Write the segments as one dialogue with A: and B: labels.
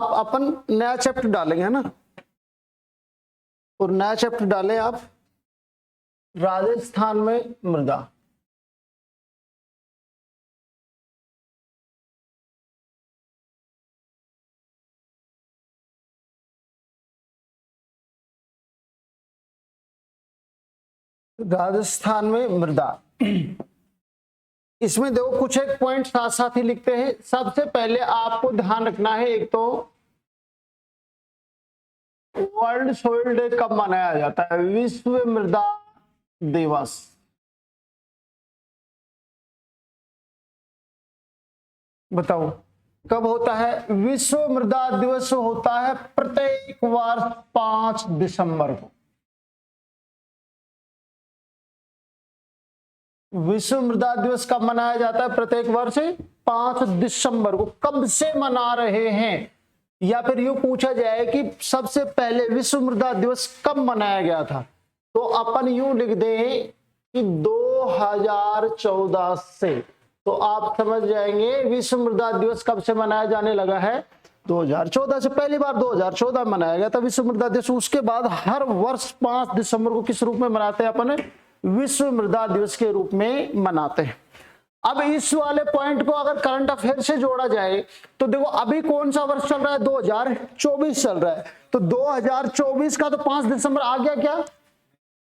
A: अपन नया चैप्टर डालेंगे, है ना। और नया चैप्टर डालें आप राजस्थान में मृदा। राजस्थान में मृदा, इसमें देखो कुछ एक पॉइंट साथ साथ ही लिखते हैं। सबसे पहले आपको ध्यान रखना है, एक तो वर्ल्ड सोइल डे कब मनाया जाता है, विश्व मृदा दिवस। बताओ कब होता है। विश्व मृदा दिवस होता है प्रत्येक वर्ष 5 दिसंबर को। विश्व मृदा दिवस कब मनाया जाता है, प्रत्येक वर्ष 5 दिसंबर को। कब से मना रहे हैं, या फिर यूं पूछा जाए कि सबसे पहले विश्व मृदा दिवस कब मनाया गया था, तो अपन यूं लिख दें कि 2014 से। तो आप समझ जाएंगे विश्व मृदा दिवस कब से मनाया जाने लगा है, 2014 से। पहली बार 2014 में मनाया गया था विश्व मृदा दिवस। उसके बाद हर वर्ष 5 दिसंबर को किस रूप में मनाते हैं अपन, विश्व मृदा दिवस के रूप में मनाते हैं। अब इस वाले पॉइंट को अगर करंट अफेयर से जोड़ा जाए तो देखो अभी कौन सा वर्ष चल रहा है, 2024 चल रहा है। तो 2024 का तो 5 दिसंबर आ गया क्या,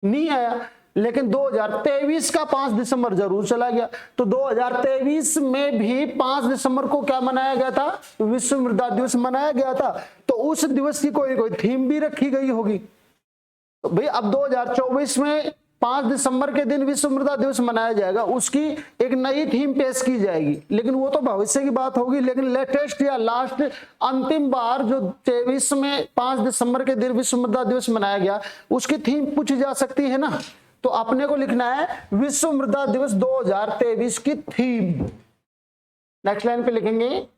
A: नहीं आया। लेकिन 2023 का 5 दिसंबर जरूर चला गया। तो 2023 में भी 5 दिसंबर को क्या मनाया गया था, विश्व मृदा दिवस मनाया गया था। तो उस दिवस की कोई थीम भी रखी गई होगी। तो भाई अब 2024 में 5 दिसंबर के दिन विश्व मृदा दिवस मनाया जाएगा, उसकी एक नई थीम पेश की जाएगी। लेकिन वो तो भविष्य की बात होगी। लेकिन लेटेस्ट या लास्ट अंतिम बार जो 23 में 5 दिसंबर के दिन विश्व मृदा दिवस मनाया गया, उसकी थीम पूछी जा सकती है ना। तो अपने को लिखना है विश्व मृदा दिवस 2023 की थीम। नेक्स्ट लाइन पे लिखेंगे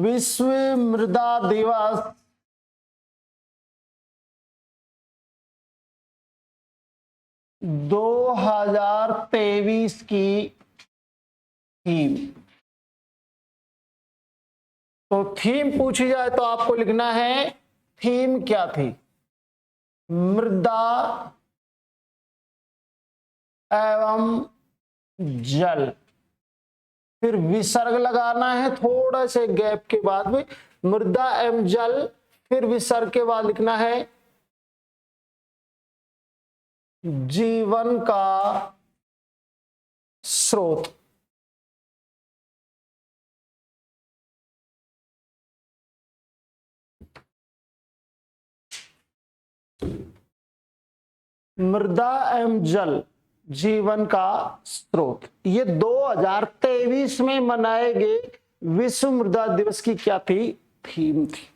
A: विश्व मृदा दिवस 2023 की थीम। तो थीम पूछी जाए तो आपको लिखना है थीम क्या थी, मृदा एवं जल। फिर विसर्ग लगाना है थोड़ा से गैप के बाद में, मृदा एवं जल। फिर विसर्ग के बाद लिखना है जीवन का स्रोत। मृदा एवं जल जीवन का स्रोत, ये 2023 में मनाए गए विश्व मृदा दिवस की क्या थी, थीम थी।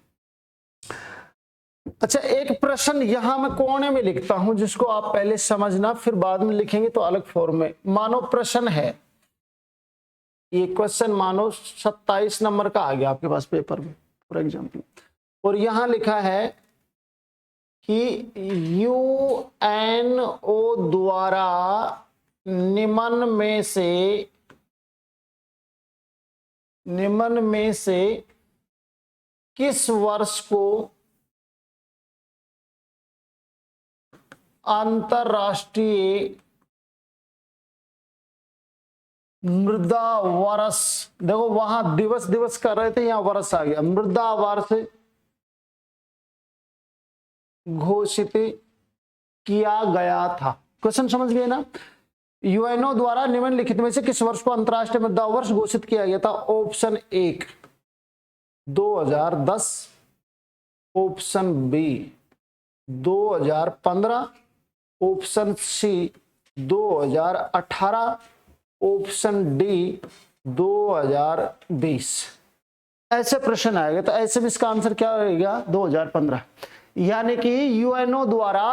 A: अच्छा, एक प्रश्न यहां मैं कोने में लिखता हूं जिसको आप पहले समझना, फिर बाद में लिखेंगे तो अलग फॉर्म में। मानो प्रश्न है, ये क्वेश्चन मानो 27 नंबर का आ गया आपके पास पेपर में फॉर एग्जाम्पल, और यहां लिखा है कि यूएनओ द्वारा निम्न में से किस वर्ष को अंतरराष्ट्रीय मृदा वर्ष, देखो वहां दिवस कर रहे थे, यहां वर्ष आ गया, मृदा वर्ष घोषित किया गया था। क्वेश्चन समझ गए ना। यूएनओ द्वारा निम्नलिखित में से किस वर्ष को अंतरराष्ट्रीय मृदा वर्ष घोषित किया गया था। Option 1 2010, option B 2015, option C 2018, option D 2020। ऐसे प्रश्न आएगा। तो ऐसे भी इसका आंसर क्या रहेगा, 2015। यानी कि यूएनओ द्वारा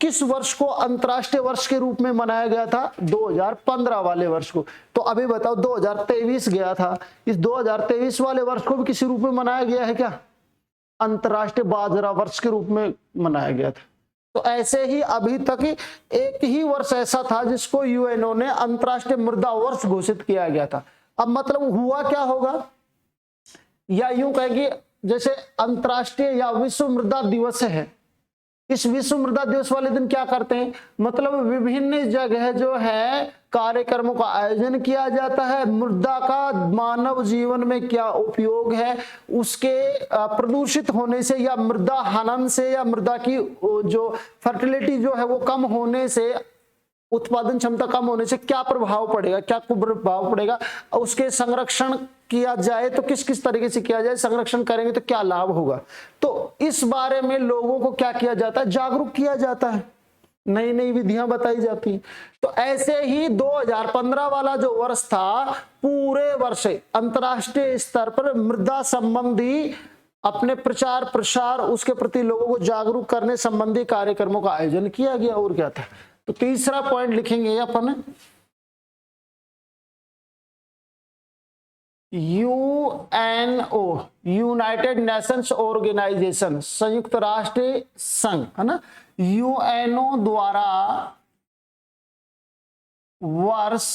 A: किस वर्ष को अंतरराष्ट्रीय वर्ष के रूप में मनाया गया था, 2015 वाले वर्ष को। तो अभी बताओ 2023 गया था, इस 2023 वाले वर्ष को भी किसी रूप में मनाया गया है क्या, अंतरराष्ट्रीय बाजरा वर्ष के रूप में मनाया गया था। तो ऐसे ही अभी तक एक ही वर्ष ऐसा था जिसको यूएनओ ने अंतरराष्ट्रीय मृदा वर्ष घोषित किया गया था। अब मतलब हुआ क्या होगा, या यूं कहेंगे जैसे अंतर्राष्ट्रीय या विश्व मृदा दिवस है, इस विश्व मृदा दिवस वाले दिन क्या करते हैं, मतलब विभिन्न जगह जो है कार्यक्रमों का आयोजन किया जाता है, मृदा का मानव जीवन में क्या उपयोग है, उसके प्रदूषित होने से या मृदा हनन से या मृदा की जो फर्टिलिटी जो है वो कम होने से, उत्पादन क्षमता कम होने से क्या प्रभाव पड़ेगा, क्या कुप्रभाव पड़ेगा, उसके संरक्षण किया जाए तो किस किस तरीके से किया जाए, संरक्षण करेंगे तो क्या लाभ होगा। तो इस बारे में लोगों को क्या किया जाता है, जागरूक किया जाता है, नई नई विधियां बताई जाती हैं। तो ऐसे ही 2015 वाला जो वर्ष था, पूरे वर्ष अंतर्राष्ट्रीय स्तर पर मृदा संबंधी अपने प्रचार प्रसार, उसके प्रति लोगों को जागरूक करने संबंधी कार्यक्रमों का आयोजन किया गया। और क्या था, तो तीसरा पॉइंट लिखेंगे अपन, यूएनओ, यूनाइटेड नेशंस ऑर्गेनाइजेशन, संयुक्त राष्ट्र संघ है ना, यूएनओ द्वारा वर्ष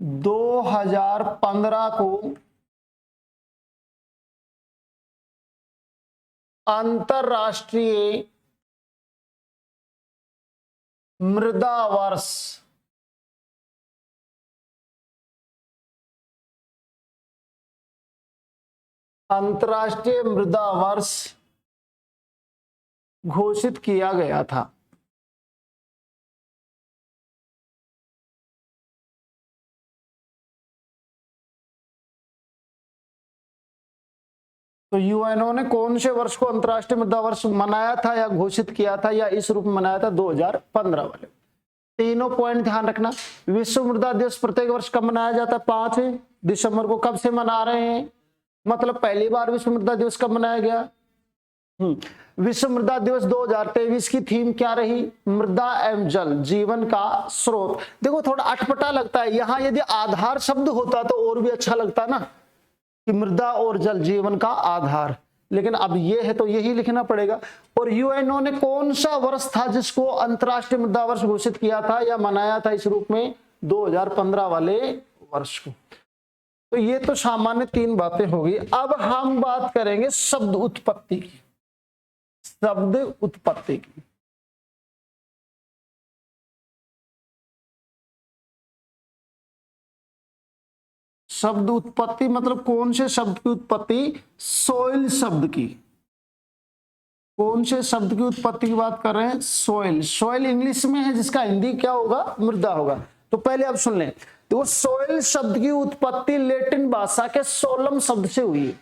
A: 2015 को अंतरराष्ट्रीय मृदा वर्ष अंतरराष्ट्रीय मृदा वर्ष घोषित किया गया था। तो यूएनओ ने कौन से वर्ष को अंतरराष्ट्रीय मृदा वर्ष मनाया था या घोषित किया था या इस रूप में मनाया था, 2015 वाले। तीनों पॉइंट ध्यान रखना। विश्व मृदा दिवस प्रत्येक वर्ष कब मनाया जाता है, 5 दिसंबर को। कब से मना रहे हैं, मतलब पहली बार विश्व मृदा दिवस कब मनाया गया। विश्व मृदा दिवस 2023 की थीम क्या रही, मृदा एवं जल जीवन का स्रोत। देखो थोड़ा अटपटा लगता है, यहां यदि आधार शब्द होता तो और भी अच्छा लगता ना, कि मृदा और जल जीवन का आधार, लेकिन अब ये है तो यही लिखना पड़ेगा। और यूएनओ ने कौन सा वर्ष था जिसको अंतरराष्ट्रीय मृदा वर्ष घोषित किया था या मनाया था इस रूप में, 2015 वाले वर्ष को। तो ये तो सामान्य 3 बातें होगी। अब हम बात करेंगे शब्द उत्पत्ति की, शब्द उत्पत्ति की। शब्द उत्पत्ति मतलब कौन से शब्द की उत्पत्ति, सोइल शब्द की। कौन से शब्द की उत्पत्ति की बात कर रहे हैं, सोइल। सोइल इंग्लिश में है, जिसका हिंदी क्या होगा, मृदा होगा। तो पहले आप सुन लें, तो सोइल शब्द की उत्पत्ति लैटिन भाषा के सोलम शब्द से हुई है।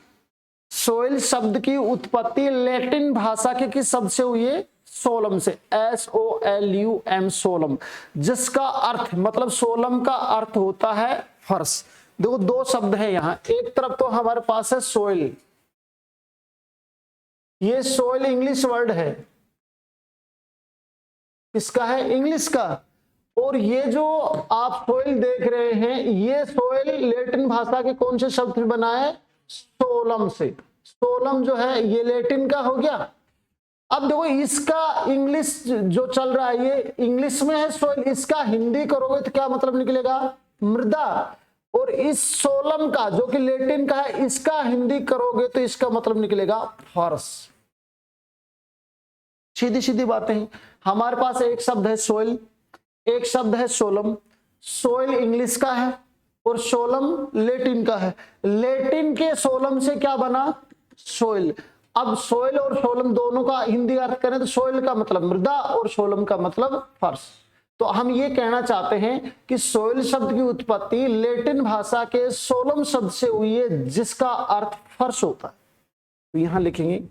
A: सोइल शब्द की उत्पत्ति लैटिन भाषा के किस शब्द से हुई है, सोलम से, SOLUM, सोलम, जिसका अर्थ मतलब सोलम का अर्थ होता है फर्श। देखो 2 शब्द है यहां, एक तरफ तो हमारे पास है सोइल, ये सोइल इंग्लिश वर्ड है, इसका है इंग्लिश का। और ये जो आप सोइल देख रहे हैं, ये सोइल लैटिन भाषा के कौन से शब्द से बना है, सोलम से। सोलम जो है ये लैटिन का हो गया। अब देखो इसका इंग्लिश जो चल रहा है, ये इंग्लिश में है सोइल, इसका हिंदी करोगे तो क्या मतलब निकलेगा, मृदा। और इस सोलम का जो कि लैटिन का है, इसका हिंदी करोगे तो इसका मतलब निकलेगा फर्श। सीधी सीधी बातें हैं। हमारे पास एक शब्द है सोइल, एक शब्द है सोलम। सोइल इंग्लिश का है और सोलम लैटिन का है। लैटिन के सोलम से क्या बना, सोइल। अब सोइल और सोलम दोनों का हिंदी अर्थ करें तो सोइल का मतलब मृदा और सोलम का मतलब फर्श। तो हम ये कहना चाहते हैं कि सोइल शब्द की उत्पत्ति लैटिन भाषा के सोलम शब्द से हुई है, जिसका अर्थ फर्श होता है। तो यहां लिखेंगे,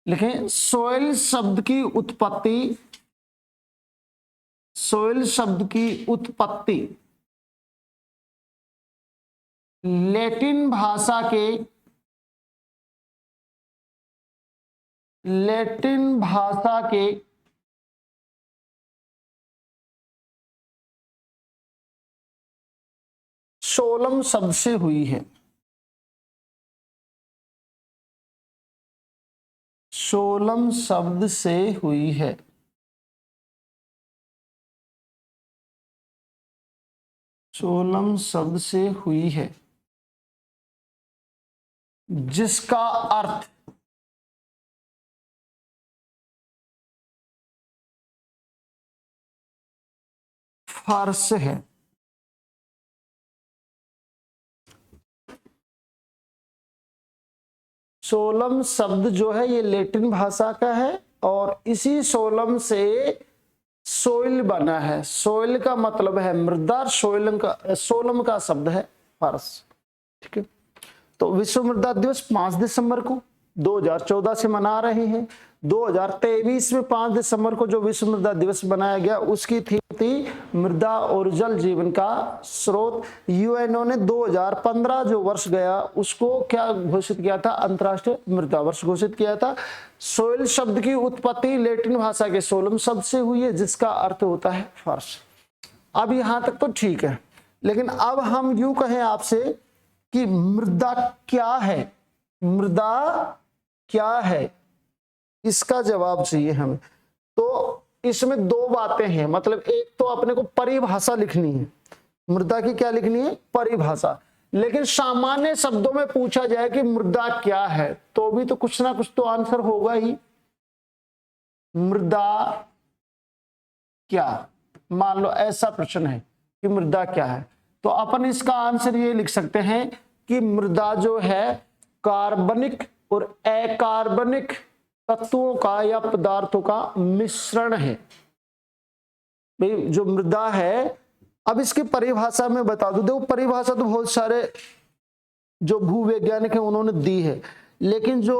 A: लिखें सोइल शब्द की उत्पत्ति, सोइल शब्द की उत्पत्ति लैटिन भाषा के, लैटिन भाषा के सोलम शब्द से हुई है। सोलम शब्द से हुई है। सोलम शब्द से हुई है जिसका अर्थ फर्श है। सोलम शब्द जो है ये लैटिन भाषा का है और इसी सोलम से सोइल बना है। सोइल का मतलब है मृदा, सोलम का शब्द है फर्श। ठीक है, तो विश्व मृदा दिवस 5 दिसंबर को 2014 से मना रहे हैं। 2023 में 5 दिसंबर को जो विश्व मृदा दिवस बनाया गया उसकी थीम थी मृदा और जल जीवन का स्रोत। यूएनओ ने 2015 जो वर्ष गया उसको क्या घोषित किया था, अंतर्राष्ट्रीय मृदा वर्ष घोषित किया था। सोइल शब्द की उत्पत्ति लैटिन भाषा के सोलम शब्द से हुई है जिसका अर्थ होता है फर्श। अब यहां तक तो ठीक है, लेकिन अब हम यूं कहें आपसे कि मृदा क्या है, मृदा क्या है, इसका जवाब चाहिए हमें। तो इसमें दो बातें हैं, मतलब एक तो अपने को परिभाषा लिखनी है, मृदा की क्या लिखनी है, परिभाषा। लेकिन सामान्य शब्दों में पूछा जाए कि मृदा क्या है तो भी तो कुछ ना कुछ तो आंसर होगा ही। मृदा क्या, मान लो ऐसा प्रश्न है कि मृदा क्या है, तो अपन इसका आंसर ये लिख सकते हैं कि मृदा जो है कार्बनिक और अकार्बनिक तत्वों का या पदार्थों का मिश्रण है। भाई जो मृदा है, अब इसकी परिभाषा में बता दूं, देखो परिभाषा तो बहुत सारे जो भूवैज्ञानिक हैं उन्होंने दी है, लेकिन जो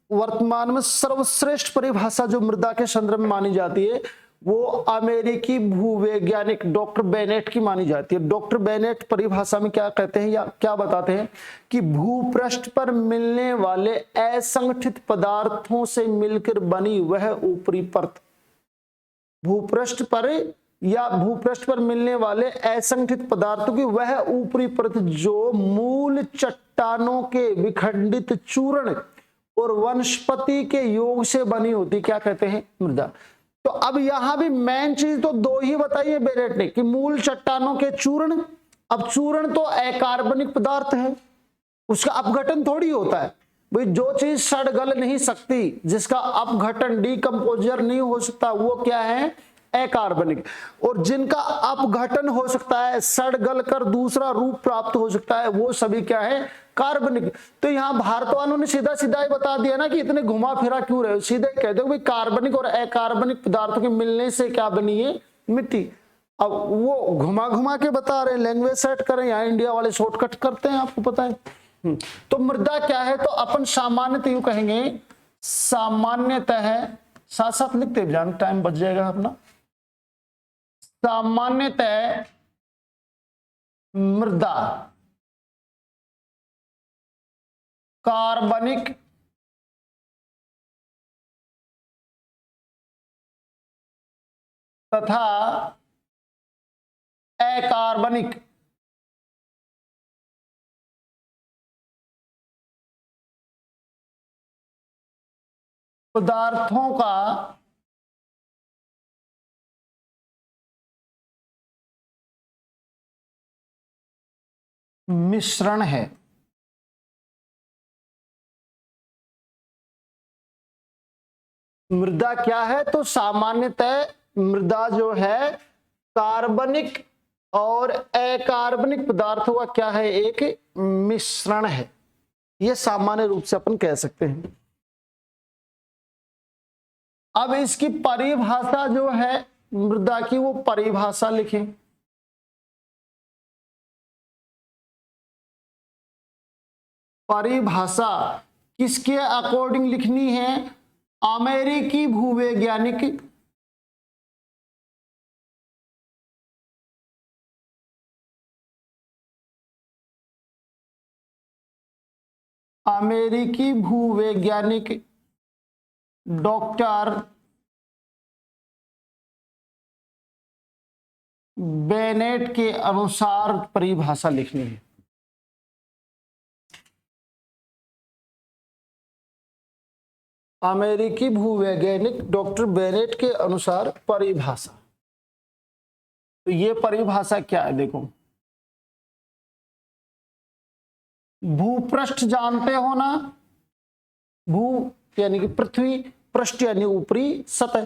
A: वर्तमान में सर्वश्रेष्ठ परिभाषा जो मृदा के संदर्भ में मानी जाती है वो अमेरिकी भूवैज्ञानिक डॉक्टर बेनेट की मानी जाती है। डॉक्टर बेनेट परिभाषा में क्या कहते हैं या क्या बताते हैं कि भूपृष्ठ पर मिलने वाले असंगठित पदार्थों से मिलकर बनी वह ऊपरी परत, भूपृष्ठ पर या भूपृष्ठ पर मिलने वाले असंगठित पदार्थों की वह ऊपरी परत जो मूल चट्टानों के विखंडित चूर्ण और वनस्पति के योग से बनी होती, क्या कहते हैं, मृदा। तो अब यहां भी मेन चीज तो दो ही बताई है बेनेट ने कि मूल चट्टानों के चूर्ण। अब चूर्ण तो अकार्बनिक पदार्थ है, उसका अपघटन थोड़ी होता है भाई। जो चीज सड़ गल नहीं सकती, जिसका अपघटन डीकंपोजर नहीं हो सकता, वो क्या है, अकार्बनिक। और जिनका अपघटन हो सकता है, सड़ गल कर दूसरा रूप प्राप्त हो सकता है, वो सभी क्या है, कार्बनिक। तो यहां भारत वालों ने सीधा सीधा ही बता दिया ना कि इतने घुमा फिरा क्यों रहे हो, सीधे कहते हो भाई कार्बनिक और अकार्बनिक पदार्थों के मिलने से क्या बनी है, मिट्टी। अब वो घुमा घुमा के बता रहे हैं, लैंग्वेज सेट करें, यहाँ इंडिया वाले शॉर्टकट करते हैं, आपको पता है। तो मृदा क्या है, तो अपन सामान्यतः यूं कहेंगे, सामान्यतः, साथ साथ लिखते जान, टाइम बच जाएगा अपना। सामान्यतः मृदा कार्बनिक तथा अकार्बनिक पदार्थों का मिश्रण है। मृदा क्या है, तो सामान्यतः मृदा जो है कार्बनिक और अकार्बनिक पदार्थों का क्या है, एक मिश्रण है। यह सामान्य रूप से अपन कह सकते हैं। अब इसकी परिभाषा जो है मृदा की, वो परिभाषा लिखें। परिभाषा किसके अकॉर्डिंग लिखनी है, अमेरिकी भूवैज्ञानिक डॉक्टर बेनेट के अनुसार परिभाषा लिखनी है। अमेरिकी भूवैज्ञानिक डॉक्टर बेनेट के अनुसार परिभाषा। तो ये परिभाषा क्या है, देखो, भूपृष्ठ जानते हो ना, भू यानी कि पृथ्वी, पृष्ठ यानी ऊपरी सतह।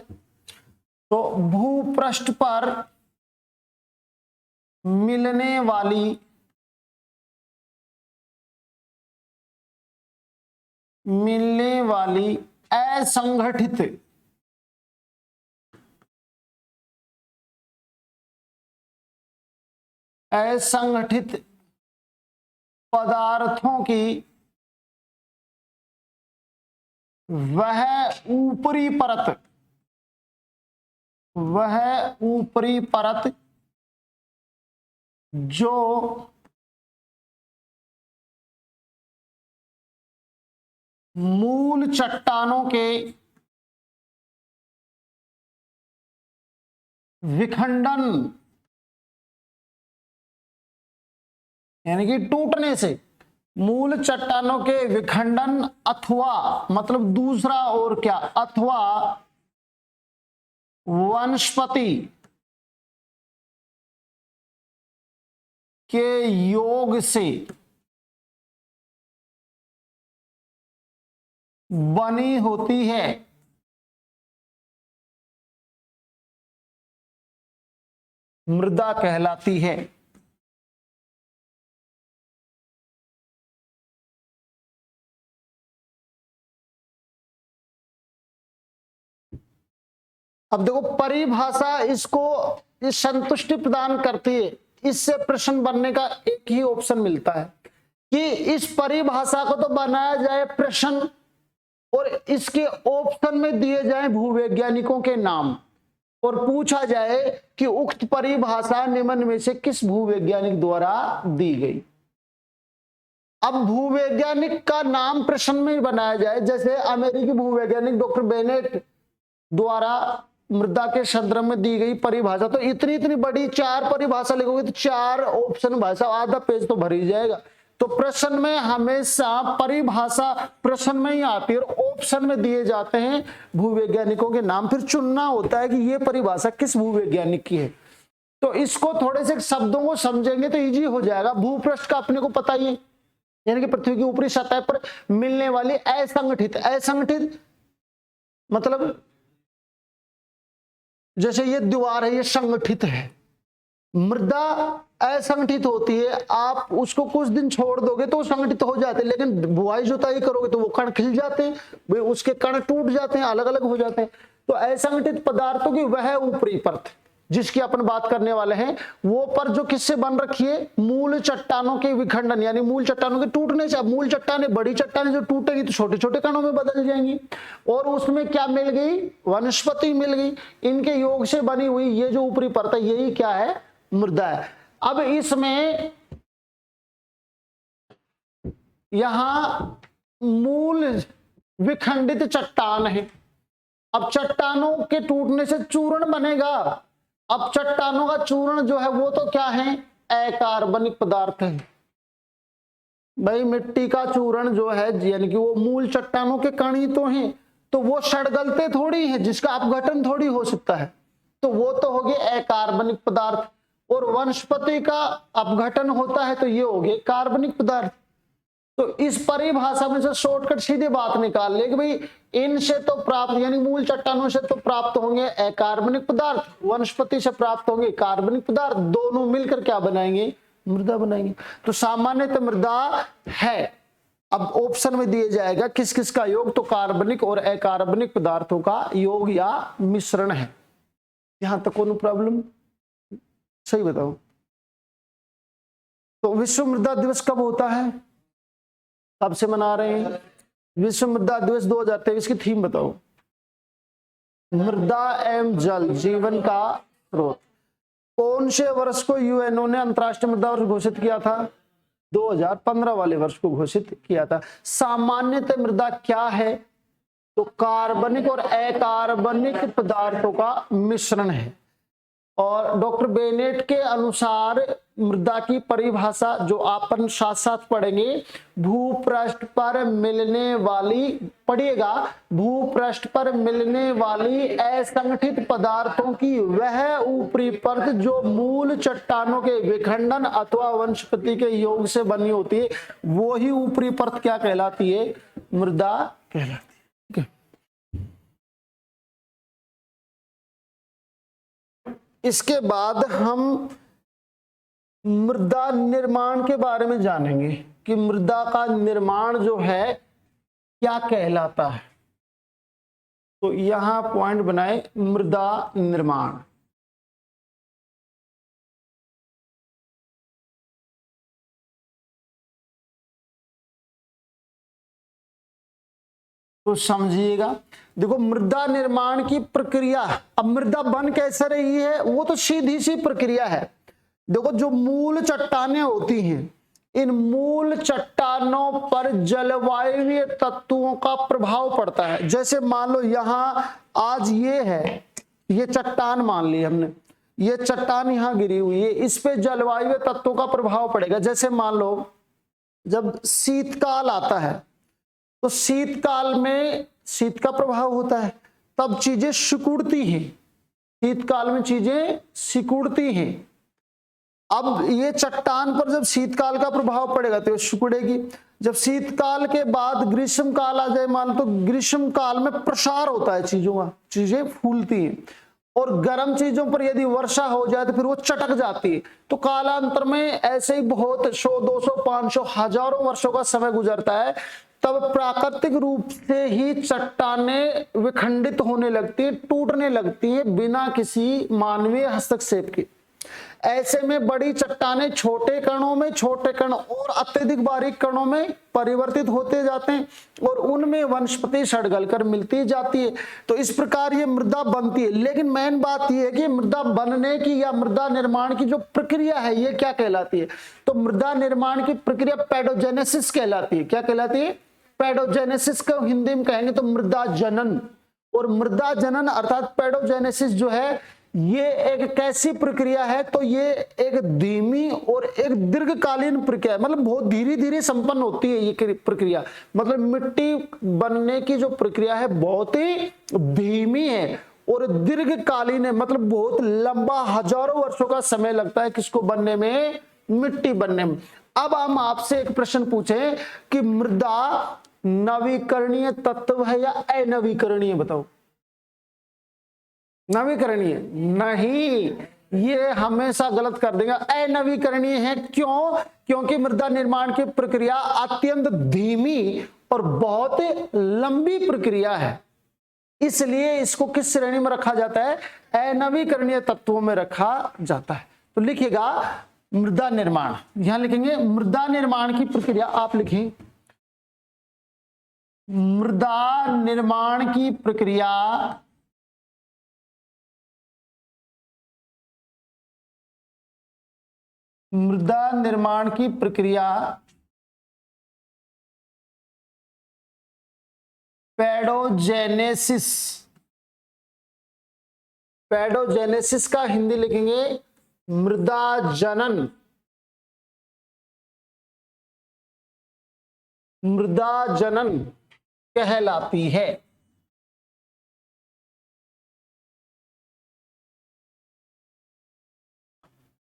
A: तो भूपृष्ठ पर मिलने वाली असंगठित पदार्थों की वह ऊपरी परत जो मूल चट्टानों के विखंडन यानी कि टूटने से, मूल चट्टानों के विखंडन अथवा, मतलब दूसरा और क्या, अथवा वनस्पति के योग से बनी होती है। मृदा कहलाती है। अब देखो परिभाषा इसको इस संतुष्टि प्रदान करती है। इससे प्रश्न बनने का एक ही ऑप्शन मिलता है कि इस परिभाषा को तो बनाया जाए प्रश्न और इसके ऑप्शन में दिए जाए भूवैज्ञानिकों के नाम और पूछा जाए कि उक्त परिभाषा निम्न में से किस भूवैज्ञानिक द्वारा दी गई। अब भूवैज्ञानिक का नाम प्रश्न में बनाया जाए, जैसे अमेरिकी भूवैज्ञानिक डॉक्टर बेनेट द्वारा मृदा के संदर्भ में दी गई परिभाषा, तो इतनी बड़ी 4 परिभाषा लिखोगे तो 4 ऑप्शन भाषा, आधा पेज तो भर ही जाएगा। तो प्रश्न में हमेशा परिभाषा प्रश्न में ही आती है और ऑप्शन में दिए जाते हैं भूवैज्ञानिकों के नाम, फिर चुनना होता है कि ये परिभाषा किस भूवैज्ञानिक की है। तो इसको थोड़े से शब्दों को समझेंगे तो इजी हो जाएगा। भूपृष्ठ का अपने को पता ही है, यानी कि पृथ्वी की ऊपरी सतह पर मिलने वाली असंगठित मतलब जैसे ये दीवार है, ये संगठित है। मृदा असंगठित होती है, आप उसको कुछ दिन छोड़ दोगे तो वो संगठित हो जाते हैं, लेकिन बुआई जुताई करोगे तो वो कण खिल जाते हैं, उसके कण टूट जाते हैं, अलग अलग हो जाते हैं। तो असंगठित पदार्थों की वह ऊपरी परत जिसकी अपन बात करने वाले हैं, वो पर जो किससे बन रखी है, मूल चट्टानों के विखंडन यानी मूल चट्टानों के टूटने से। अब मूल चट्टानें, बड़ी चट्टानें जो टूटेगी तो छोटे छोटे कणों में बदल जाएंगी और उसमें क्या मिल गई, वनस्पति मिल गई। इनके योग से बनी हुई ये जो ऊपरी परत है, यही क्या है, मृदा है। अब इसमें यहां मूल विखंडित चट्टान है। अब चट्टानों के टूटने से चूर्ण बनेगा। अब चट्टानों का चूर्ण जो है वो तो क्या है, अकार्बनिक पदार्थ है। भाई मिट्टी का चूर्ण जो है यानी कि वो मूल चट्टानों के कण ही तो हैं, तो वो सड़गलते थोड़ी है, जिसका अपघटन थोड़ी हो सकता है, तो वो तो हो गए अकार्बनिक पदार्थ। और वनस्पति का अपघटन होता है तो ये हो गए कार्बनिक पदार्थ। तो इस परिभाषा में से शॉर्टकट सीधी बात निकाल ले कि भाई इनसे तो प्राप्त यानी मूल चट्टानों से तो प्राप्त होंगे अकार्बनिक पदार्थ, वनस्पति से प्राप्त होंगे कार्बनिक पदार्थ, दोनों मिलकर क्या बनाएंगे, मृदा बनाएंगे। तो सामान्यतः मृदा है। अब ऑप्शन में दिए जाएगा किस किस का योग, तो कार्बनिक और अकार्बनिक पदार्थों का योग या मिश्रण है। यहां तक कोनो प्रॉब्लम, सही बताओ। तो विश्व मृदा दिवस कब होता है, कब से मना रहे हैं? विश्व मृदा दिवस 2023 की थीम बताओ। मृदा एवं जल जीवन का स्रोत। कौन से वर्ष को यूएनओ ने अंतरराष्ट्रीय मृदा वर्ष घोषित किया था? 2015 वाले वर्ष को घोषित किया था। सामान्यतः मृदा क्या है, तो कार्बनिक और अकार्बनिक पदार्थों का मिश्रण है। और डॉक्टर बेनेट के अनुसार मृदा की परिभाषा जो अपन साथ साथ पढ़ेंगे, भूपृष्ठ पर मिलने वाली, पढ़िएगा, भूपृष्ठ पर मिलने वाली असंगठित पदार्थों की वह ऊपरी परत जो मूल चट्टानों के विखंडन अथवा वनस्पति के योग से बनी होती है, वो ही ऊपरी परत क्या कहलाती है? मृदा कहलाती है। इसके बाद हम मृदा निर्माण के बारे में जानेंगे कि मृदा का निर्माण जो है क्या कहलाता है। तो यहां पॉइंट बनाए, मृदा निर्माण। तो समझिएगा, देखो मृदा निर्माण की प्रक्रिया, अब मृदा बन कैसे रही है, वो तो सीधी सी प्रक्रिया है। देखो जो मूल चट्टानें होती हैं, इन मूल चट्टानों पर जलवायुवीय तत्वों का प्रभाव पड़ता है। जैसे मान लो यहां आज ये है, ये चट्टान मान ली हमने, ये चट्टान यहां गिरी हुई है, इस पे जलवायुवीय तत्वों का प्रभाव पड़ेगा। जैसे मान लो जब शीतकाल आता है, तो शीतकाल में शीत का प्रभाव होता है, तब चीजें सिकुड़ती हैं, शीतकाल में चीजें सिकुड़ती हैं। अब ये चट्टान पर जब शीतकाल का प्रभाव पड़ेगा तो ये सिकुड़ेगी। जब शीतकाल के बाद ग्रीष्म काल आ जाए, मान तो ग्रीष्म काल में प्रसार होता है चीजों का, चीजें फूलती हैं। और गर्म चीजों पर यदि वर्षा हो जाए तो फिर वो चटक जाती है। तो कालांतर में ऐसे ही बहुत 100, 200, 500, हजारों वर्षों का समय गुजरता है, तब प्राकृतिक रूप से ही चट्टानें विखंडित होने लगती है, टूटने लगती है बिना किसी मानवीय हस्तक्षेप के। ऐसे में बड़ी चट्टानें छोटे कणों में, छोटे कण और अत्यधिक बारीक कणों में परिवर्तित होते जाते हैं और उनमें वनस्पति सड़गल कर मिलती जाती है। तो इस प्रकार ये मृदा बनती है। लेकिन मेन बात यह है कि मृदा बनने की या मृदा निर्माण की जो प्रक्रिया है ये क्या कहलाती है? तो मृदा निर्माण की प्रक्रिया पेडोजेनेसिस कहलाती है। क्या कहलाती है? पेडोजेनेसिस को हिंदी में कहेंगे तो मृदा जनन। और मृदा जनन अर्थात पेडोजेनेसिस जो है ये एक कैसी प्रक्रिया है? तो ये एक धीमी और एक दीर्घकालीन प्रक्रिया है, मतलब बहुत धीरे धीरे संपन्न होती है ये प्रक्रिया। मतलब मिट्टी बनने की जो प्रक्रिया है बहुत ही धीमी है और दीर्घकालीन है, मतलब बहुत लंबा हजारों वर्षों का समय लगता है किसको बनने में? मिट्टी बनने में। अब हम आपसे एक प्रश्न पूछें कि मृदा नवीकरणीय तत्व है या अनवीकरणीय? बताओ। नवीकरणीय नहीं, ये हमेशा गलत कर देगा। अनवीकरणीय है। क्यों? क्योंकि मृदा निर्माण की प्रक्रिया अत्यंत धीमी और बहुत लंबी प्रक्रिया है, इसलिए इसको किस श्रेणी में रखा जाता है? अनवीकरणीय तत्वों में रखा जाता है। तो लिखिएगा मृदा निर्माण, यहां लिखेंगे मृदा निर्माण की प्रक्रिया। आप लिखें मृदा निर्माण की प्रक्रिया मृदा निर्माण की प्रक्रिया पेडोजेनेसिस। पेडोजेनेसिस का हिंदी लिखेंगे मृदा जनन। मृदा जनन कहलाती है।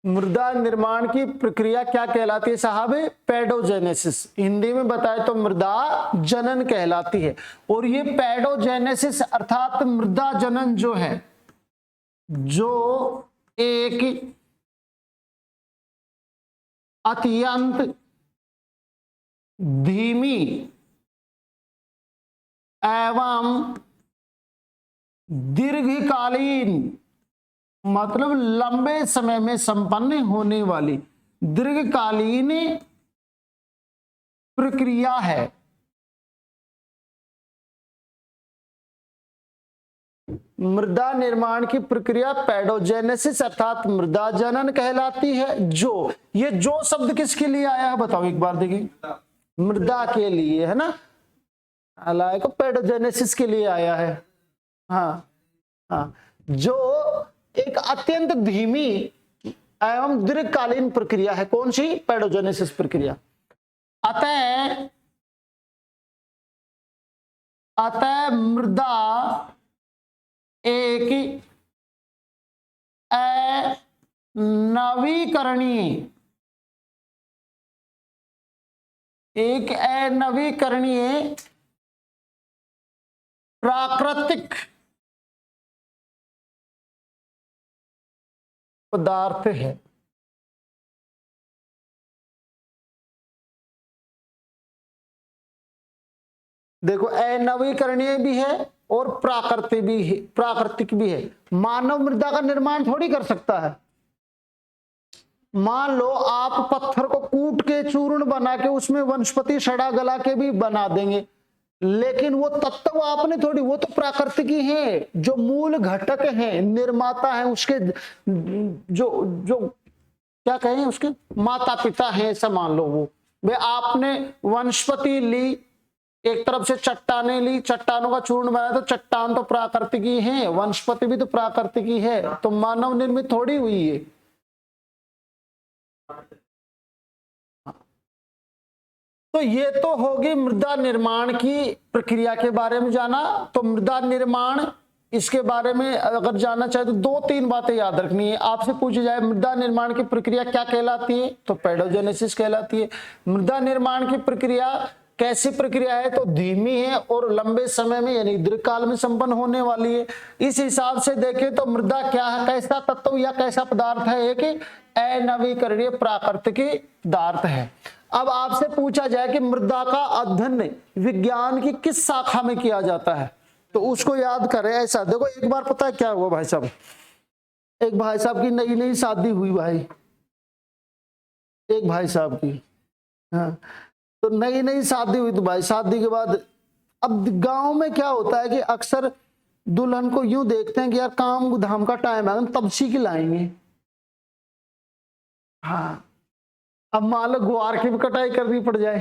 A: मृदा निर्माण की प्रक्रिया क्या कहलाती है साहब? पेडोजेनेसिस। हिंदी में बताए तो मृदा जनन कहलाती है। और ये पेडोजेनेसिस अर्थात मृदा जनन जो है, जो एक अत्यंत धीमी एवं दीर्घकालीन, मतलब लंबे समय में संपन्न होने वाली दीर्घकालीन प्रक्रिया है। मृदा निर्माण की प्रक्रिया पेडोजेनेसिस अर्थात मृदा जनन कहलाती है। जो ये जो शब्द किसके लिए आया है बताओ एक बार देखिए। मृदा के लिए है ना, हालांकि पेडोजेनेसिस के लिए आया है। हाँ हाँ, जो एक अत्यंत धीमी एवं दीर्घकालीन प्रक्रिया है। कौन सी? पेडोजेनेसिस प्रक्रिया। अतः मृदा एक अनवीकरणीय प्राकृतिक पदार्थ है। देखो, अनवीकरणीय भी है और प्राकृतिक भी है। मानव मृदा का निर्माण थोड़ी कर सकता है। मान लो आप पत्थर को कूट के चूर्ण बना के उसमें वनस्पति सड़ा गला के भी बना देंगे, लेकिन वो तत्व आपने थोड़ी, वो तो प्राकृतिक ही है। जो मूल घटक है, निर्माता है, उसके जो क्या कहें, उसके माता पिता हैं, ऐसा मान लो। वो वे आपने वनस्पति ली, एक तरफ से चट्टाने ली, चट्टानों का चूर्ण बनाया, तो चट्टान तो प्राकृतिक ही है, वनस्पति भी तो प्राकृतिक ही है, तो मानव निर्मित थोड़ी हुई है। तो ये तो होगी मृदा निर्माण की प्रक्रिया के बारे में जाना। तो मृदा निर्माण, इसके बारे में अगर जानना चाहे तो 2-3 बातें याद रखनी है। आपसे पूछी जाए मृदा निर्माण की प्रक्रिया क्या कहलाती है, तो पेडोजेनेसिस कहलाती है। मृदा निर्माण की प्रक्रिया कैसी प्रक्रिया है, तो धीमी है और लंबे समय में यानी दीर्घकाल में संपन्न होने वाली है। इस हिसाब से देखें तो मृदा क्या है, कैसा तत्व या कैसा पदार्थ है, एक अनवीकरणीय प्राकृतिक पदार्थ है। अब आपसे पूछा जाए कि मृदा का अध्ययन विज्ञान की किस शाखा में किया जाता है, तो उसको याद करें। ऐसा देखो, एक बार पता है क्या हुआ भाई साहब, एक भाई साहब की नई नई शादी हुई भाई, एक भाई साहब की, हाँ, तो नई नई शादी हुई। तो भाई शादी के बाद अब गांव में क्या होता है कि अक्सर दुल्हन को यूं देखते हैं कि यार काम धाम का टाइम है, हम तब सी खिलाएंगे। हाँ, अब मान लो ग्वार की भी कटाई करनी पड़ जाए,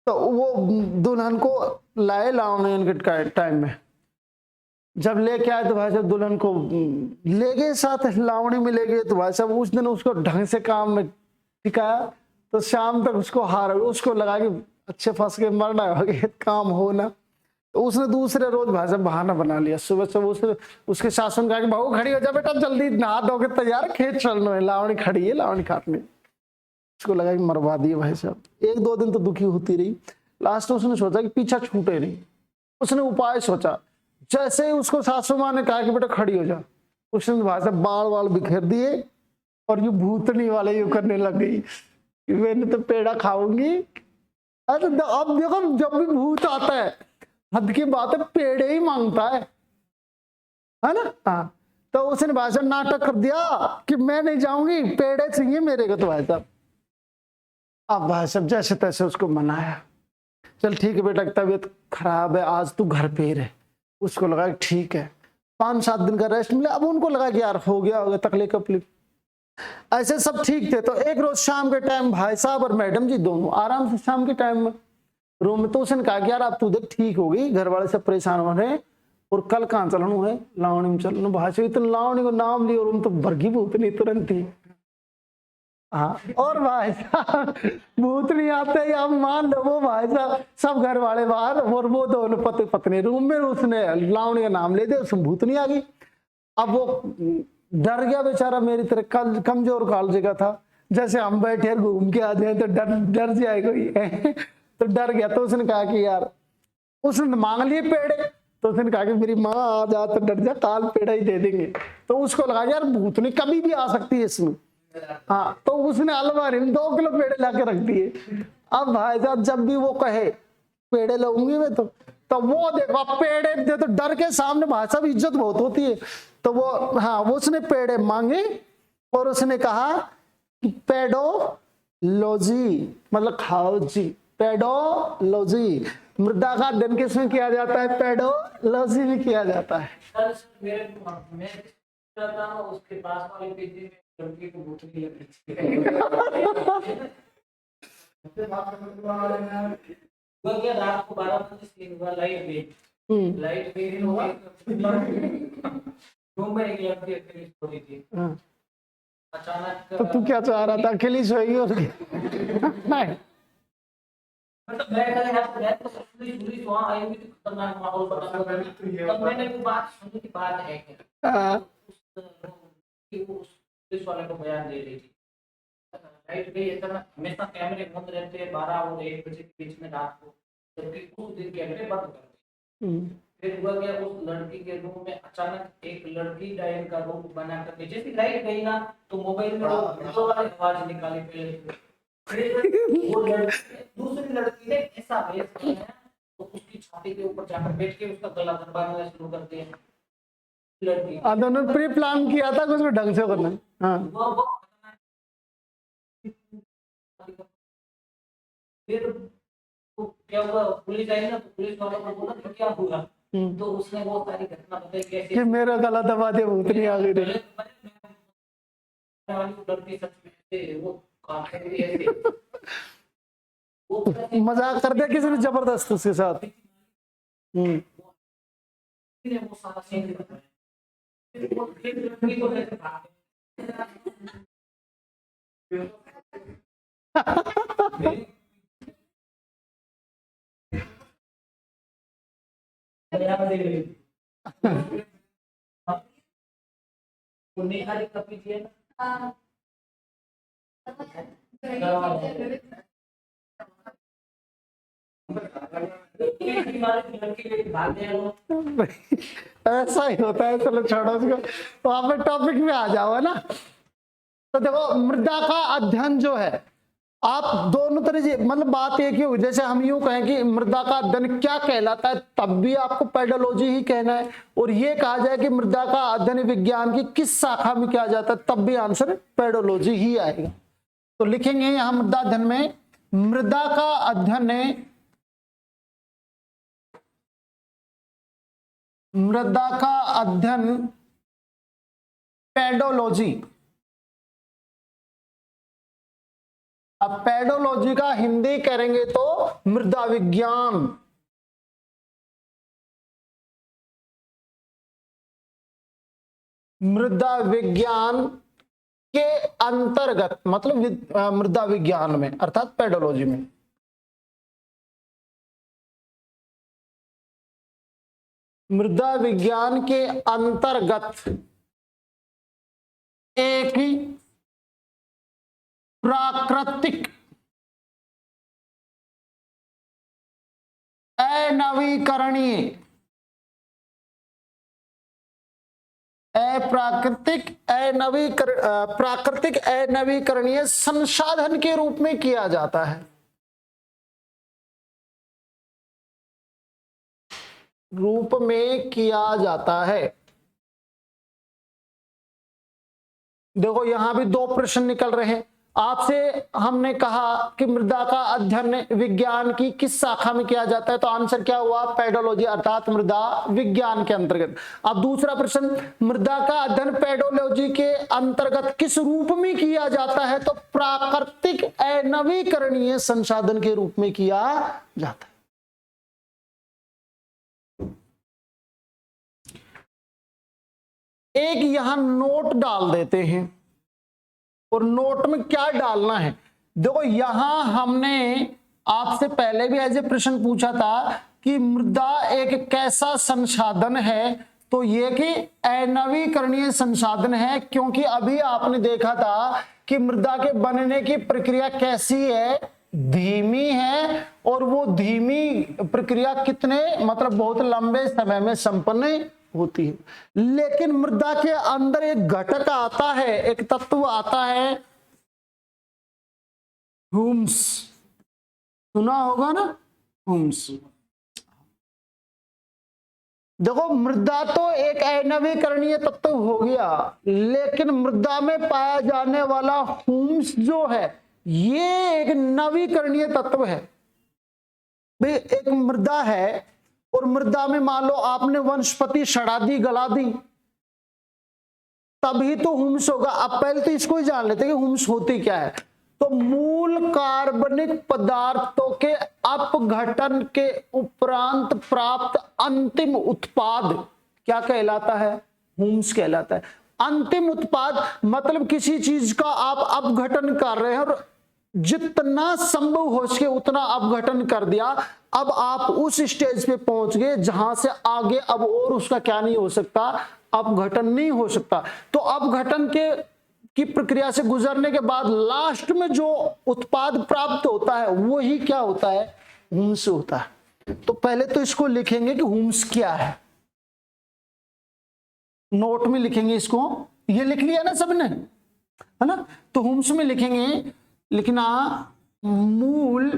A: तो वो दुल्हन को लाए लावणी के टाइम में, जब लेके आए तो भाई साहब दुल्हन को ले गए साथ लावणी में ले गए, तो भाई साहब उस दिन उसको ढंग से काम में सिखाया, तो शाम तक उसको लगा कि अच्छे फंस के मरना है, काम हो ना। तो उसने दूसरे रोज भाई साहब बहाना बना लिया, सुबह सुबह उसके सासन कहा कि बहू खड़ी हो जा बेटा, जल्दी नहा धो के तैयार, खेत चलना है, लावणी खड़ी है, लावणी काटनी। उसको लगा कि मरवा दिए भाई साहब। 1-2 दिन तो दुखी होती रही, लास्ट में उसने सोचा कि पीछा छूटे नहीं। उसने उपाय सोचा, जैसे ही उसको सासू माँ ने कहा कि बेटा खड़ी हो जा, उसने भाई साहब बाल बिखेर दिए और यू भूतनी वाले यू करने लग गई, मैंने तो पेड़ा खाऊंगी। अरे अब देखो, जब भी भूत आता है, हद की बात है, पेड़े ही मांगता है ना। हाँ, तो उसने भाई साहब नाटक कर दिया कि मैं नहीं जाऊंगी, पेड़े चाहिए मेरे को। तो भाई साहब अब भाई साहब जैसे तैसे उसको मनाया, चल ठीक है बेटा, तबीयत खराब है, आज तू घर पे रहे। उसको लगा ठीक है, 5-7 दिन का रेस्ट मिला। अब उनको लगा कि यार हो गया तकलीफ, ऐसे सब ठीक थे। तो एक रोज शाम के टाइम भाई साहब और मैडम जी दोनों आराम से शाम के टाइम में रूम में, तो उसने कहा कि यार अब तू देख ठीक हो गई, घर वाले सब परेशान हो रहे हैं, और कल कहाँ चलना है, लावणी में चलना। भाई साहब इतना लावणी को नाम लिया, रूम तो भरगी भूतनी तुरंत ही। हाँ, और भाई साहब भूतनी आते ही आप मान लो, वो भाई साहब सब घर वाले बाहर और वो दोनों पति पत्नी रूम में, उसने लावणी का नाम ले दिया, उसमें भूतनी आ गई। अब वो डर गया बेचारा, मेरी तरह कमजोर कालजे का था, जैसे हम बैठे घूम के आ जाए तो डर जाए कोई तो डर गया। तो उसने कहा कि यार, उसने मांग लिए पेड़े, तो उसने कहा कि मेरी माँ आ जा तो डर जा, काल पेड़ा ही दे देंगे। तो उसको लगा यार भूतनी कभी भी आ सकती है इसमें। हाँ, तो उसने अलमारी में 2 किलो पेड़े लाके रख दिए। अब भाई साहब जब भी वो कहे पेड़े लाऊंगी मैं, तो वो देखो पेड़े दे, तो डर के सामने भाई साहब इज्जत बहुत होती है। तो वो हाँ, वो उसने पेड़े मांगे और उसने कहा कि पेडोलॉजी मतलब खाओ जी, पेडोलॉजी। मृदा का अध्ययन किसमें किया जाता है, पेडोलॉजी में किया जाता है। उसके पास वाले पेजी में लड़की को भूतनी लगी रात को 12 बजे लाइट गई रूम में एक लड़की अकेली सो रही थी।
B: अचानक
A: तो तू क्या चाह रहा था, अकेली सोएगी और नहीं?
B: मतलब मैं कल यहाँ पे गया तो पुलिस वहाँ आई हुई थी, खतरनाक माहौल बना हुआ था। तब मैंने वो बात सुनी कि बात है क्या,
A: हाँ,
B: उस पुलिस वाले को बयान दे रही थी। लाइट गई इतना, हमेशा कैमरे बंद रहते हैं 12 और 1 बजे के बीच में रात को, जबकि उस दिन कैमरे बंद कर दिए। फिर हुआ क्या, उस लड़की के रूम में अचानक एक लड़की डायल का रूप बना करके, जैसे लाइट गई ना तो मोबाइल में वो वीडियो वाली आवाज निकाली पहले। फिर वो लड़की, दूसरी लड़की ने ऐसा वेश किया तो उसकी छाती के ऊपर जाकर बैठ के उसका गला दबाना शुरू कर दिया लड़की।
A: दोनों प्री प्लान किया था कुछ ढंग से करना। हाँ,
B: वो फिर तो क्या हुआ, पुलिस आई ना तो पुलिस वालों को बोला कि क्या हुआ, तो उसने वो सारी घटना बताई कैसे
A: कि मेरा गला दबा दिया, भूतनी आ गई रे।
B: लड़की सच में ऐसे वो काम कर रही है ऐसे। वो
A: मजाक कर दिया किसी ने जबरदस्त उसके साथ।
B: ने वो सारा सीन बताया। फिर वो एक लड़की को लेकर भाग गए। निहारी कपी थी ना,
A: ऐसा ही होता है, चलो छोड़ो उसको, तो आप टॉपिक में आ जाओ, है ना। तो देखो मृदा का अध्ययन जो है, आप दोनों तरह से, मतलब बात एक ही होगी, जैसे हम यूं कहें कि मृदा का अध्ययन क्या कहलाता है, तब भी आपको पेडोलॉजी ही कहना है, और ये कहा जाए कि मृदा का अध्ययन विज्ञान की किस शाखा में किया जाता है, तब भी आंसर पेडोलॉजी ही आएगा। तो लिखेंगे यहां मृदा अध्ययन में, मृदा का अध्ययन है, मृदा का अध्ययन पेडोलॉजी। अब पेडोलॉजी का हिंदी करेंगे तो मृदा विज्ञान। मृदा विज्ञान के अंतर्गत, मतलब मृदा विज्ञान में अर्थात पेडोलॉजी में। मृदा विज्ञान के अंतर्गत एक प्राकृतिक अनवीकरणीय प्राकृतिक अनवीकरणीय संसाधन के रूप में किया जाता है, रूप में किया जाता है। देखो यहां भी दो प्रश्न निकल रहे हैं आपसे। हमने कहा कि मृदा का अध्ययन विज्ञान की किस शाखा में किया जाता है, तो आंसर क्या हुआ, पेडोलॉजी अर्थात मृदा विज्ञान के अंतर्गत। अब दूसरा प्रश्न, मृदा का अध्ययन पेडोलॉजी के अंतर्गत किस रूप में किया जाता है, तो प्राकृतिक अनवीकरणीय संसाधन के रूप में किया जाता है। एक यहां नोट डाल देते हैं, और नोट में क्या डालना है, देखो यहां हमने आपसे पहले भी ऐसे प्रश्न पूछा था कि मृदा एक कैसा संसाधन है, तो ये कि अनवीकरणीय संसाधन है, क्योंकि अभी आपने देखा था कि मृदा के बनने की प्रक्रिया कैसी है, धीमी है, और वो धीमी प्रक्रिया कितने, मतलब बहुत लंबे समय में संपन्न होती है। लेकिन मृदा के अंदर एक घटक आता है, एक तत्व आता है, ह्यूमस, सुना होगा ना, ह्यूमस। देखो मृदा तो एक अनवीकरणीय तत्व हो गया, लेकिन मृदा में पाया जाने वाला ह्यूमस जो है, ये एक नवीकरणीय तत्व है। एक मृदा है, और मृदा में मान लो आपने वनस्पति सड़ा दी, गला दी, तभी तो ह्यूमस होगा। अब पहले तो इसको ही जान लेते हैं कि ह्यूमस होती क्या है। तो मूल कार्बनिक पदार्थों के अपघटन के उपरांत प्राप्त अंतिम उत्पाद क्या कहलाता है, ह्यूमस कहलाता है। अंतिम उत्पाद मतलब किसी चीज का आप अपघटन कर रहे हैं और जितना संभव हो सके उतना अपघटन कर दिया। अब आप उस स्टेज पे पहुंच गए जहां से आगे अब और उसका क्या नहीं हो सकता, अपघटन नहीं हो सकता। तो अपघटन की प्रक्रिया से गुजरने के बाद लास्ट में जो उत्पाद प्राप्त होता है वही क्या होता है, हुम्स होता है। तो पहले तो इसको लिखेंगे कि हुम्स क्या है, नोट में लिखेंगे इसको, ये लिख लिया ना सबने, है ना। तो हुम्स में लिखेंगे, लिखना मूल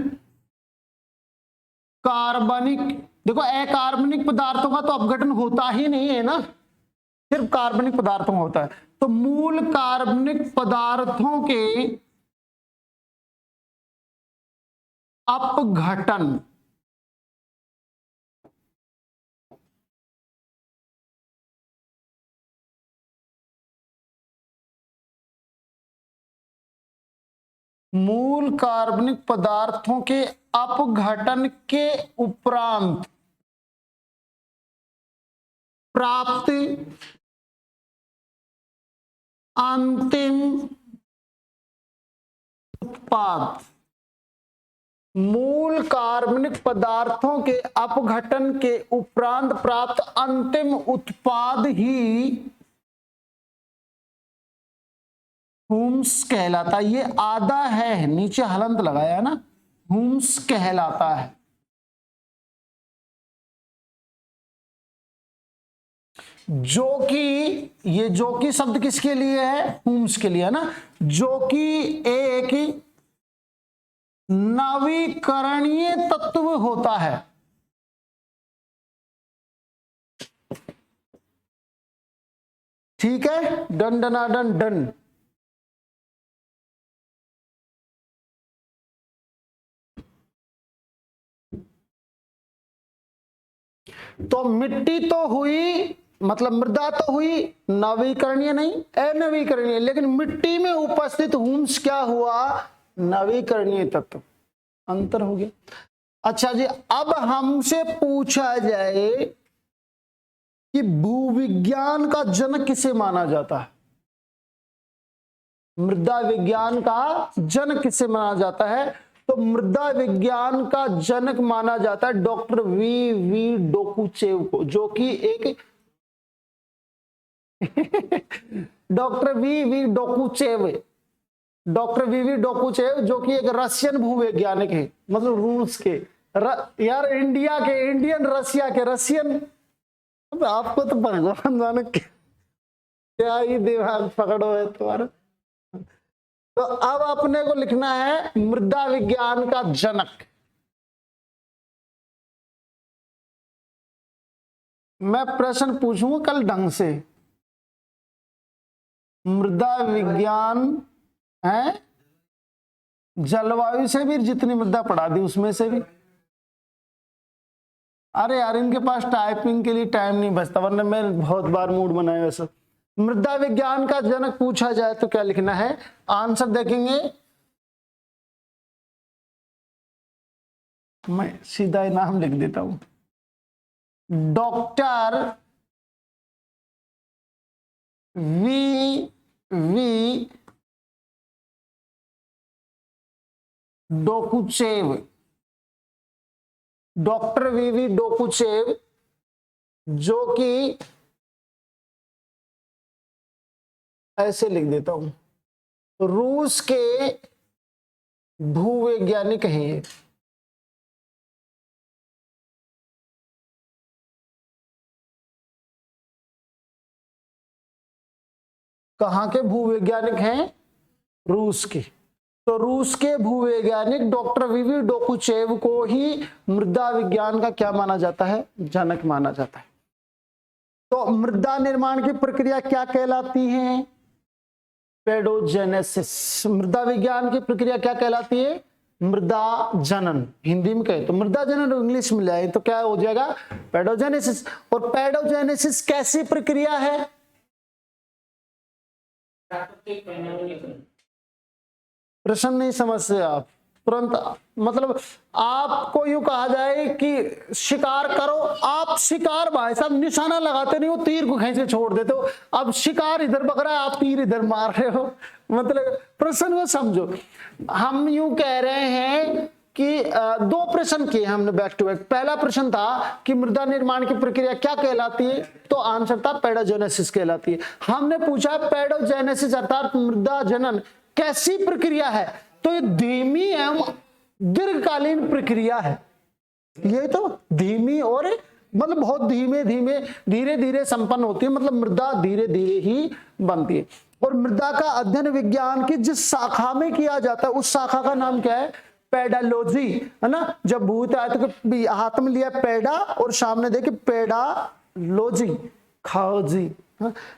A: कार्बनिक, देखो अकार्बनिक पदार्थों का तो अपघटन होता ही नहीं है ना, सिर्फ कार्बनिक पदार्थों का होता है। तो मूल कार्बनिक पदार्थों के अपघटन, मूल कार्बनिक पदार्थों के अपघटन के उपरांत प्राप्त अंतिम उत्पाद, मूल कार्बनिक पदार्थों के अपघटन के उपरांत प्राप्त अंतिम उत्पाद ही हुम्स कहलाता है। ये आधा है, नीचे हलंत लगाया ना, हुम्स कहलाता है। जो कि ये जो कि शब्द किसके लिए है, हुम्स के लिए है ना, जो कि एक नवीकरणीय तत्व होता है। ठीक है, डन डनाडन डन। तो मिट्टी तो हुई, मतलब मृदा तो हुई नवीकरणीय नहीं अनवीकरणीय, लेकिन मिट्टी में उपस्थित हुम्स क्या हुआ, नवीकरणीय तत्व। अंतर हो गया। अच्छा जी, अब हमसे पूछा जाए कि भूविज्ञान का जनक किसे माना जाता है, मृदा विज्ञान का जनक किसे माना जाता है, तो मृदा विज्ञान का जनक माना जाता है डॉक्टर वी डोकुचेव को, जो कि एक डॉक्टर वी डोकुचेव, डॉक्टर वी डोकुचेव जो कि एक रशियन भूवैज्ञानिक है, मतलब रूस के यार इंडिया के, इंडियन रशिया के रशियन। अब आपको तो भगवान जाने क्या ही दिमाग पकड़ो है तुम्हारा। तो अब अपने को लिखना है मृदा विज्ञान का जनक। मैं प्रश्न पूछूंगा कल ढंग से, मृदा विज्ञान है, जलवायु से भी जितनी मृदा पढ़ा दी उसमें से भी। अरे यार इनके पास टाइपिंग के लिए टाइम नहीं बचता, वरना मैं बहुत बार मूड बनाया वैसे। मृदा विज्ञान का जनक पूछा जाए तो क्या लिखना है, आंसर देखेंगे, मैं सीधा नाम लिख देता हूं, डॉक्टर वी डोकुचेव, डॉक्टर वी डोकुचेव जो कि ऐसे लिख देता हूं, रूस के भूवैज्ञानिक हैं ये। कहां के भूवैज्ञानिक हैं, रूस के। तो रूस के भूवैज्ञानिक डॉक्टर वी डोकुचेव को ही मृदा विज्ञान का क्या माना जाता है, जनक माना जाता है। तो मृदा निर्माण की प्रक्रिया क्या कहलाती है, पेडोजेनेसिस। मृदा विज्ञान की प्रक्रिया क्या कहलाती है, मृदा जनन। हिंदी में कहे तो मृदा जनन, इंग्लिश में लाए तो क्या हो जाएगा, पेडोजेनेसिस। और पेडोजेनेसिस कैसी प्रक्रिया है, प्रश्न नहीं समझते आप, तुरंत मतलब आपको यूं कहा जाए कि शिकार करो, आप शिकार भाई साहब निशाना लगाते नहीं हो, तीर को खींच के छोड़ देते हो। अब शिकार इधर पकड़ा है, आप तीर इधर मार रहे हो, मतलब प्रश्न को समझो। हम यूं कह रहे हैं कि दो प्रश्न किए हमने बैक टू बैक। पहला प्रश्न था कि मृदा निर्माण की प्रक्रिया क्या कहलाती है, तो आंसर था पेडोजेनेसिस कहलाती है। हमने पूछा पेडोजेनेसिस अर्थात मृदा जनन कैसी प्रक्रिया है, तो ये धीमी एवं दीर्घकालीन प्रक्रिया है। ये तो धीमी और मतलब बहुत धीमे धीमे धीरे धीरे संपन्न होती है, मतलब मृदा धीरे धीरे ही बनती है। और मृदा का अध्ययन विज्ञान की जिस शाखा में किया जाता है उस शाखा का नाम क्या है, पेडालॉजी, है ना। जब भूत आए तो हाथ में लिया पेडा और सामने देखे पेडालॉजी, खाओजी।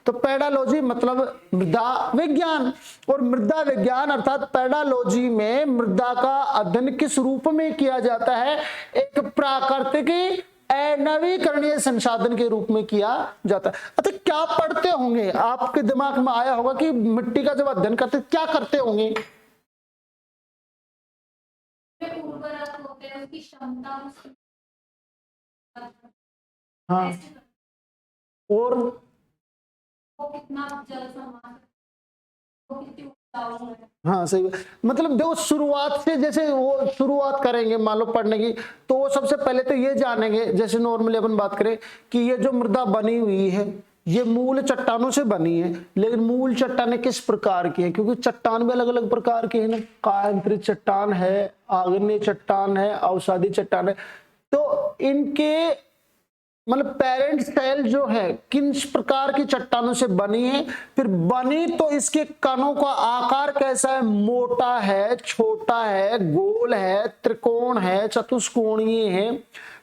A: तो पेडालॉजी मतलब मृदा विज्ञान, और मृदा विज्ञान अर्थात पेडालॉजी में मृदा का अध्ययन किस रूप में किया जाता है, एक प्राकृतिक नवीकरणीय संसाधन के रूप में किया जाता है। अच्छा, क्या पढ़ते होंगे, आपके दिमाग में आया होगा कि मिट्टी का जब अध्ययन करते क्या करते होंगे?
C: उर्वरक होते हैं, उसकी क्षमता,
A: हाँ, और
C: वो कितना जल संभाल, वो कितनी उपजाऊ है।
A: हाँ सही। मतलब देखो शुरुआत से, जैसे वो शुरुआत करेंगे मान लो पढ़ने की, तो वो सबसे पहले तो ये जानेंगे, जैसे नॉर्मली अपन बात करें कि ये जो मृदा बनी हुई है ये मूल चट्टानों से बनी है, लेकिन मूल चट्टानें किस प्रकार की है, क्योंकि चट्टान भी अलग अलग प्रकार की है ना, कायांतरित चट्टान है, आग्नेय चट्टान है, अवसादी चट्टान है। तो इनके मतलब पेरेंट सेल जो है किस प्रकार की चट्टानों से बनी है, फिर बनी तो इसके कणों का आकार कैसा है, मोटा है, छोटा है, गोल है, त्रिकोण है, चतुष्कोणीय है,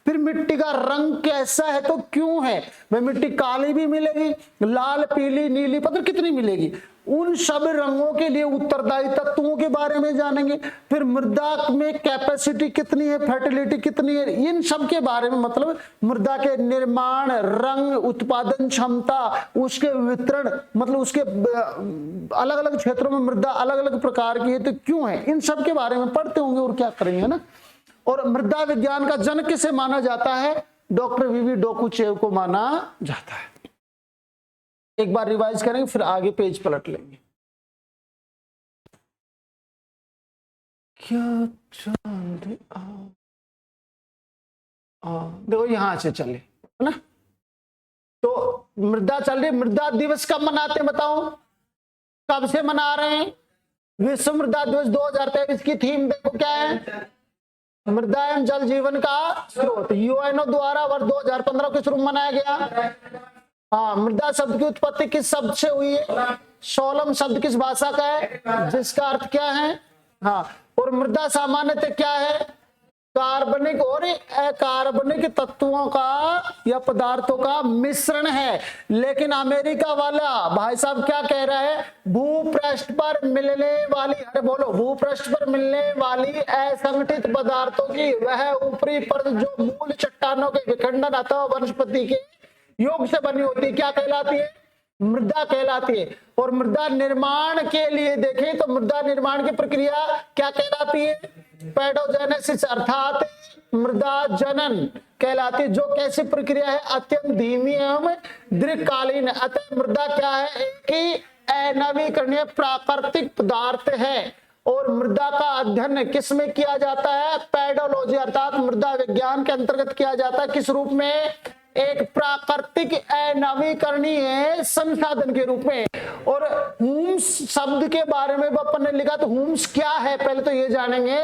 A: फिर मिट्टी का रंग कैसा है, तो क्यों है भाई, मिट्टी काली भी मिलेगी, लाल, पीली, नीली, पता कितनी मिलेगी, उन सब रंगों के लिए उत्तरदायी तत्वों के बारे में जानेंगे। फिर मृदा में कैपेसिटी कितनी है, फर्टिलिटी कितनी है, इन सब के बारे में, मतलब मृदा के निर्माण, रंग, उत्पादन क्षमता, उसके वितरण, मतलब उसके अलग अलग क्षेत्रों में मृदा अलग अलग प्रकार की है तो क्यों है, इन सब के बारे में पढ़ते होंगे और क्या करेंगे ना। और मृदा विज्ञान का जनक किसे माना जाता है, डॉक्टर वीवी डोकुचेव को माना जाता है। एक बार रिवाइज करेंगे फिर आगे पेज पलट लेंगे। क्या चांद देखो यहां से चले, है ना। तो मृदा चल रही, मृदा दिवस कब मनाते हैं बताओ, कब से मना रहे हैं, विश्व मृदा दिवस 2023 की थीम देखो क्या है, मृदा एवं जल जीवन का स्रोत, यूएनओ द्वारा वर्ष 2015 के शुरू में मनाया गया। हाँ, मृदा शब्द की उत्पत्ति किस शब्द से हुई है, सोलम शब्द किस भाषा का है, जिसका अर्थ क्या है। हाँ, और मृदा सामान्यतः क्या है, कार्बनिक और अकार्बनिक तत्वों का या पदार्थों का मिश्रण है। लेकिन अमेरिका वाला भाई साहब क्या कह रहा है, भूपृष्ठ पर मिलने वाली, अरे बोलो, भूपृष्ठ पर मिलने वाली असंगठित पदार्थों की वह ऊपरी परत जो मूल चट्टानों के विखंडन अथवा वनस्पति के योग से बनी होती है क्या कहलाती है, मृदा कहलाती है। और मृदा निर्माण के लिए देखें तो मृदा निर्माण की प्रक्रिया क्या कहलाती है, पेडोजेनेसिस अर्थात मृदा जनन कहलाती है, जो कैसी प्रक्रिया है, अत्यंत धीमी एवं दीर्घकालीन। अतः मृदा क्या है, एक ही अनवीकरणीय प्राकृतिक पदार्थ है। और मृदा का अध्ययन किस में किया जाता है, पेडोलॉजी अर्थात मृदा विज्ञान के अंतर्गत किया जाता है। किस रूप में, एक प्राकृतिक अनवीकरणीय संसाधन के रूप में। और ह्यूम्स शब्द के बारे में अपन ने लिखा, तो ह्यूम्स क्या है पहले तो ये जानेंगे।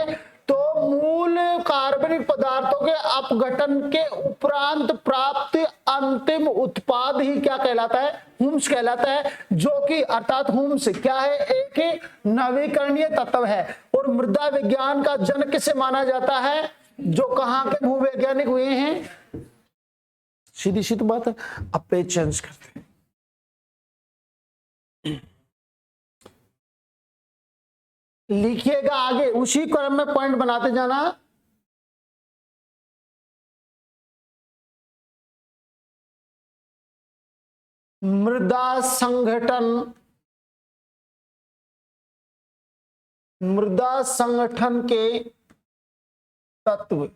A: तो मूल कार्बनिक पदार्थों के अपघटन के उपरांत प्राप्त अंतिम उत्पाद ही क्या कहलाता है, ह्यूम्स कहलाता है। जो कि अर्थात ह्यूम्स क्या है, एक नवीकरणीय तत्व है। और मृदा विज्ञान का जनक किसे माना जाता है, जो कहाँ के भूवैज्ञानिक हुए हैं, सीधी सी तो बात है। अब पेज चेंज करते हैं, लिखिएगा आगे, उसी क्रम में पॉइंट बनाते जाना। मृदा संगठन मृदा संगठन के तत्व,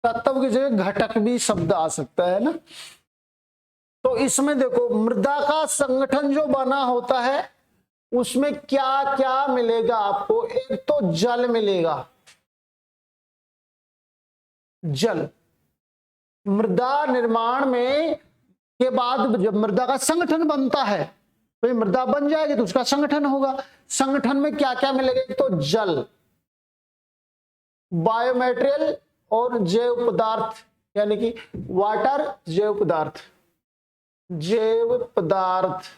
A: तत्व की जगह घटक भी शब्द आ सकता है ना। तो इसमें देखो मृदा का संगठन जो बना होता है उसमें क्या क्या मिलेगा आपको। एक तो जल मिलेगा, जल। मृदा निर्माण में के बाद जब मृदा का संगठन बनता है तो मृदा बन जाएगी तो उसका संगठन होगा। संगठन में क्या क्या मिलेगा, एक तो जल, बायोमेटेरियल और जैव पदार्थ, यानी कि वाटर, जैव पदार्थ, जैव पदार्थ।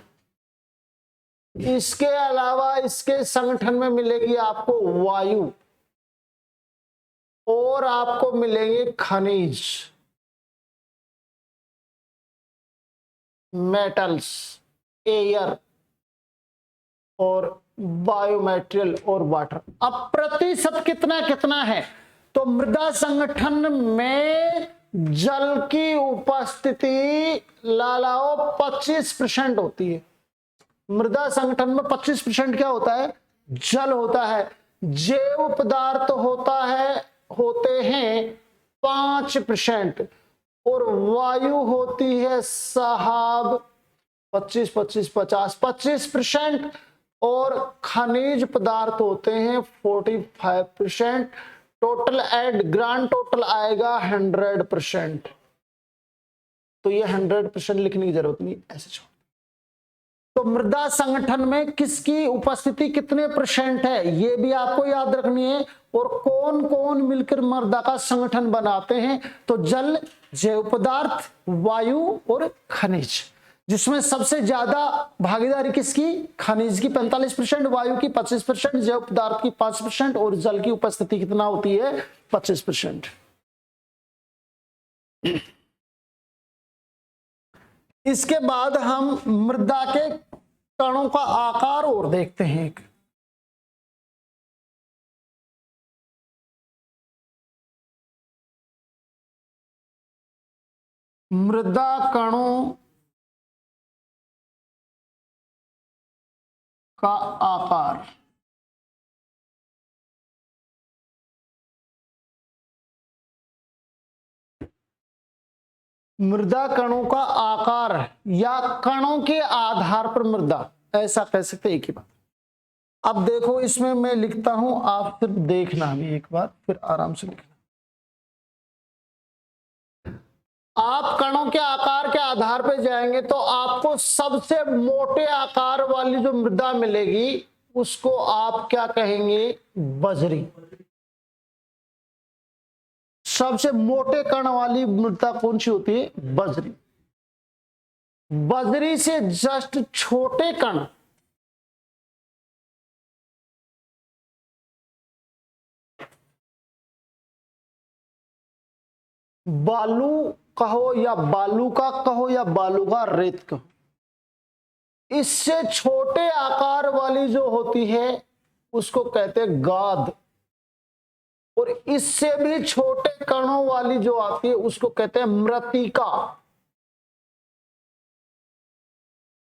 A: इसके अलावा इसके संगठन में मिलेगी आपको वायु और आपको मिलेंगे खनिज, मेटल्स, एयर और बायोमेटेरियल और वाटर। अब प्रतिशत कितना कितना है, तो मृदा संगठन में जल की उपस्थिति लालाओ 25% होती है। मृदा संगठन में 25% क्या होता है, जल होता है। जैव पदार्थ होते हैं 5% और वायु होती है साहब 25% और खनिज पदार्थ होते हैं 45%। टोटल एड ग्रांड टोटल आएगा 100%। तो ये 100% लिखने की जरूरत नहीं, ऐसे छोड़। तो मृदा संगठन में किसकी उपस्थिति कितने % है ये भी आपको याद रखनी है। और कौन कौन मिलकर मृदा का संगठन बनाते हैं, तो जल, जैव पदार्थ, वायु और खनिज, जिसमें सबसे ज्यादा भागीदारी किसकी, खनिज की 45%, वायु की 25%, जैव पदार्थ की 5% और जल की उपस्थिति कितना होती है 25%। इसके बाद हम मृदा के कणों का आकार और देखते हैं। एक मृदा कणों का आकार, मृदा कणों का आकार या कणों के आधार पर मृदा, ऐसा कह सकते एक ही बात। अब देखो इसमें मैं लिखता हूं, आप फिर देखना भी एक बार, फिर आराम से लिखना। आप कणों के आकार के आधार पर जाएंगे तो आपको सबसे मोटे आकार वाली जो मृदा मिलेगी उसको आप क्या कहेंगे, बजरी। सबसे मोटे कण वाली मृदा कौन सी होती है, बजरी। बजरी से जस्ट छोटे कण बालू कहो या बालू का कहो या बालू का रेत कहो, इससे छोटे आकार वाली जो होती है उसको कहते हैं गाद। और इससे भी छोटे कणों वाली जो आती है उसको कहते हैं मृत्तिका।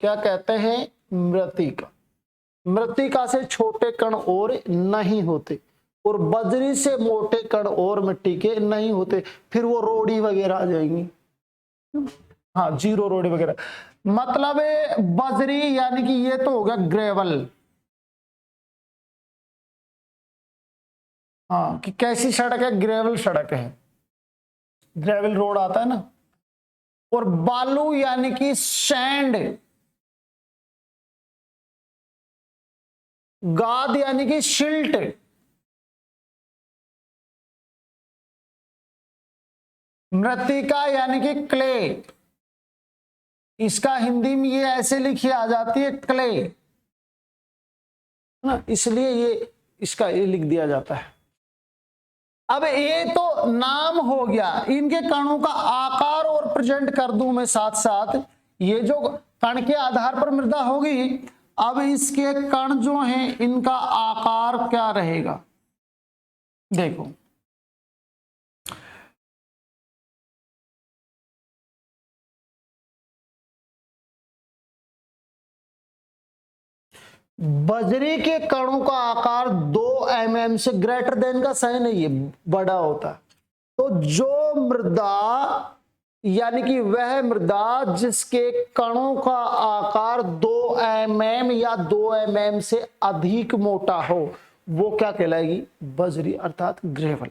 A: क्या कहते हैं, मृत्तिका। मृत्तिका से छोटे कण और नहीं होते और बजरी से मोटे कण और मिट्टी के नहीं होते, फिर वो रोड़ी वगैरह आ जाएंगी। हाँ, जीरो रोड़ी वगैरह, मतलब बजरी यानी कि ये तो हो गया ग्रेवल। हाँ, कि कैसी सड़क है, ग्रेवल सड़क है, ग्रेवल रोड आता है ना। और बालू यानी कि सैंड, गाद यानी कि शिल्ट, मृत्तिका यानी कि क्ले। इसका हिंदी में ये ऐसे लिखी आ जाती है क्ले ना, इसलिए ये इसका ये लिख दिया जाता है। अब ये तो नाम हो गया, इनके कणों का आकार और प्रेजेंट कर दूं मैं साथ साथ। ये जो कण के आधार पर मृदा होगी, अब इसके कण जो हैं इनका आकार क्या रहेगा, देखो। बजरी के कणों का आकार 2 mm से ग्रेटर देन का साइन है, ये बड़ा होता है। तो जो मृदा यानी कि वह मृदा जिसके कणों का आकार 2 mm या 2 mm से अधिक मोटा हो वो क्या कहलाएगी? बजरी अर्थात ग्रेवल।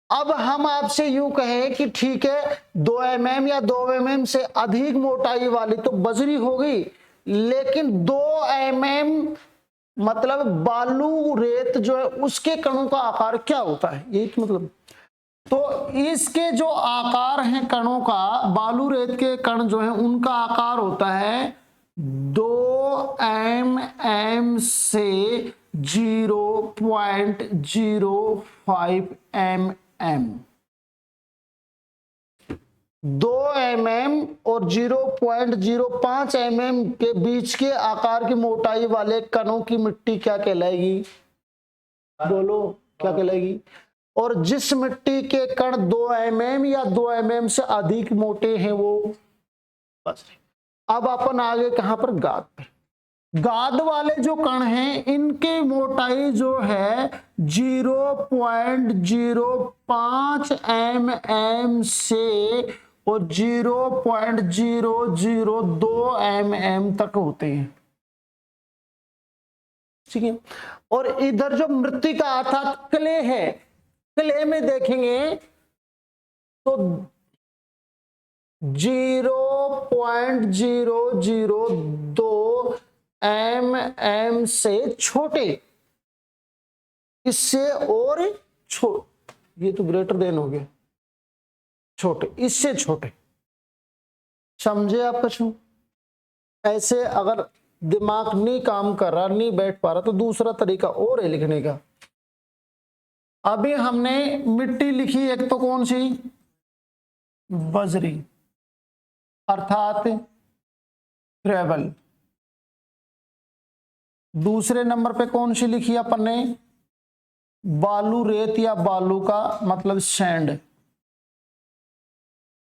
A: अब हम आपसे यूं कहें कि ठीक है 2 mm या 2 mm से अधिक मोटाई वाली तो बजरी हो गई, लेकिन 2 mm मतलब बालू रेत जो है उसके कणों का आकार क्या होता है, यही तो मतलब। तो इसके जो आकार हैं कणों का, बालू रेत के कण जो है उनका आकार होता है 2 mm से 0.05 mm। 2 mm और 0.05 mm के बीच के आकार की मोटाई वाले कणों की मिट्टी क्या कहलाएगी? बोलो क्या कहलाएगी? और जिस मिट्टी के कण 2 mm या 2 mm से अधिक मोटे हैं वो बजरी। अब अपन आगे कहां पर? गाद पे। गाद वाले जो कण हैं इनकी मोटाई जो है 0.05 mm से और 0.002 mm तक होते हैं, ठीक है। और इधर जो मृत्तिका अर्थात क्ले है, क्ले में देखेंगे तो 0.002 mm से छोटे, इससे और ये तो ग्रेटर देन हो गया, छोटे, इससे छोटे। समझे आप कछु? ऐसे अगर दिमाग नहीं काम कर रहा, नहीं बैठ पा रहा, तो दूसरा तरीका और है लिखने का। अभी हमने मिट्टी लिखी, एक तो कौन सी? बजरी अर्थात ग्रेवल। दूसरे नंबर पे कौन सी लिखी अपन ने? बालू रेत या बालू का मतलब सैंड।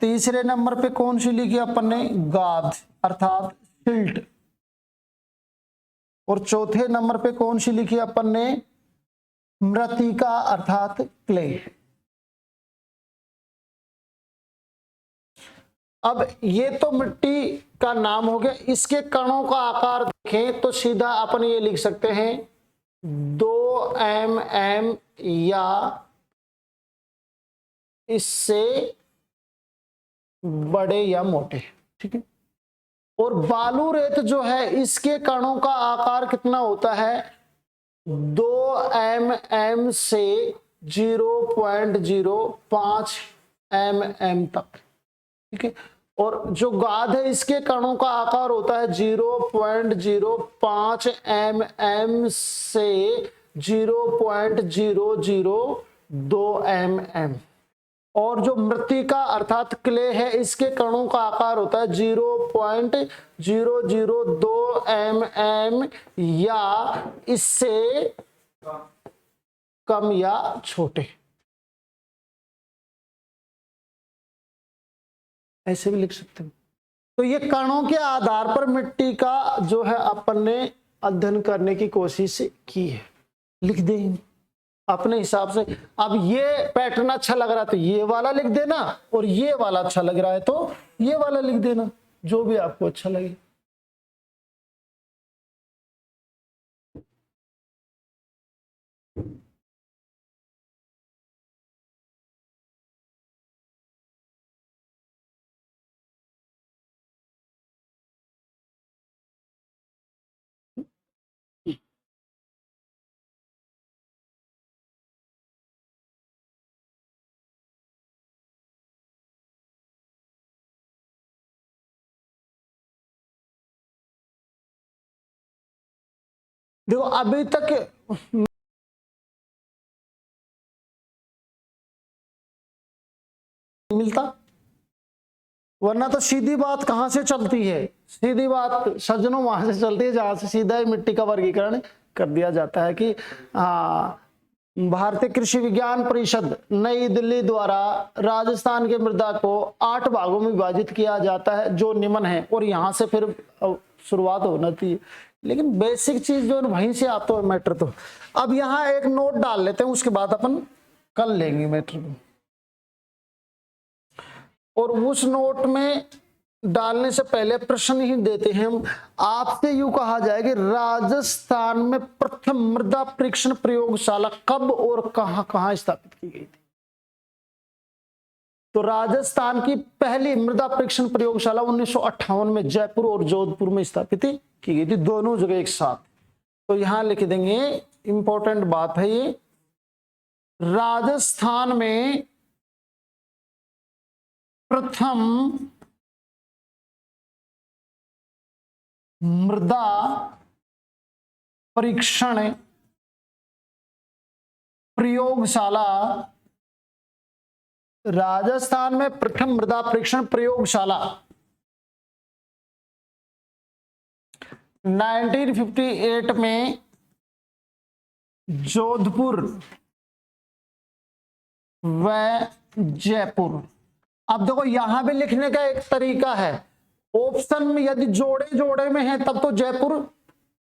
A: तीसरे नंबर पे कौन सी लिखी अपन ने? गाद अर्थात सिल्ट। और चौथे नंबर पे कौन सी लिखी अपन ने? मृत्तिका अर्थात क्ले। अब ये तो मिट्टी का नाम हो गया। इसके कणों का आकार देखें तो सीधा अपन ये लिख सकते हैं 2 mm या इससे बड़े या मोटे, ठीक है। और बालू रेत जो है इसके कणों का आकार कितना होता है? 2 mm से 0.05 mm तक, ठीक है। और जो गाद है इसके कणों का आकार होता है 0.05 mm से 0.002 mm। और जो मृत्तिका अर्थात क्ले है इसके कणों का आकार होता है 0.002 mm या इससे कम या छोटे, ऐसे भी लिख सकते हैं। तो ये कणों के आधार पर मिट्टी का जो है अपन ने अध्ययन करने की कोशिश की है। लिख दें अपने हिसाब से। अब ये पैटर्न अच्छा लग रहा है तो ये वाला लिख देना, और ये वाला अच्छा लग रहा है तो ये वाला लिख देना, जो भी आपको अच्छा लगे। देखो अभी तक मिलता, वरना तो सीधी बात कहां से चलती है? सीधी बात सज्जनों वहां से चलती है जहां से सीधा ही मिट्टी का वर्गीकरण कर दिया जाता है कि भारतीय कृषि विज्ञान परिषद नई दिल्ली द्वारा राजस्थान के मृदा को 8 भागों में विभाजित किया जाता है जो निम्न है, और यहां से फिर शुरुआत होना चाहिए लेकिन बेसिक चीज जो है वहीं से आता है मैटर। तो अब यहाँ एक नोट डाल लेते हैं, उसके बाद अपन कल लेंगे मैटर को। और उस नोट में डालने से पहले प्रश्न ही देते हैं हम। आपसे यूं कहा जाए कि राजस्थान में प्रथम मृदा परीक्षण प्रयोगशाला कब और कहां कहां स्थापित की गई थी? तो राजस्थान की पहली मृदा परीक्षण प्रयोगशाला 1958 में जयपुर और जोधपुर में स्थापित की गई थी, दोनों जगह एक साथ। तो यहां लिख देंगे, इंपॉर्टेंट बात है ये, राजस्थान में प्रथम मृदा परीक्षण प्रयोगशाला, राजस्थान में प्रथम मृदा परीक्षण प्रयोगशाला 1958 में जोधपुर व जयपुर। अब देखो यहां भी लिखने का एक तरीका है, ऑप्शन में यदि जोड़े जोड़े में है तब तो जयपुर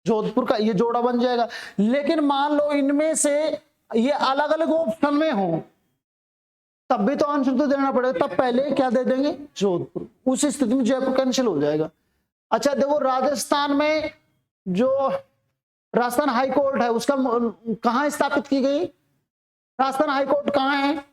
A: जोधपुर का ये जोड़ा बन जाएगा, लेकिन मान लो इनमें से ये अलग अलग ऑप्शन में हो तब भी तो आंसर तो देना पड़ेगा, तब पहले क्या दे देंगे? जोधपुर। उस स्थिति में जयपुर कैंसिल हो जाएगा। अच्छा देखो, राजस्थान में जो राजस्थान हाई कोर्ट है उसका कहां स्थापित की गई? राजस्थान हाई कोर्ट कहां है?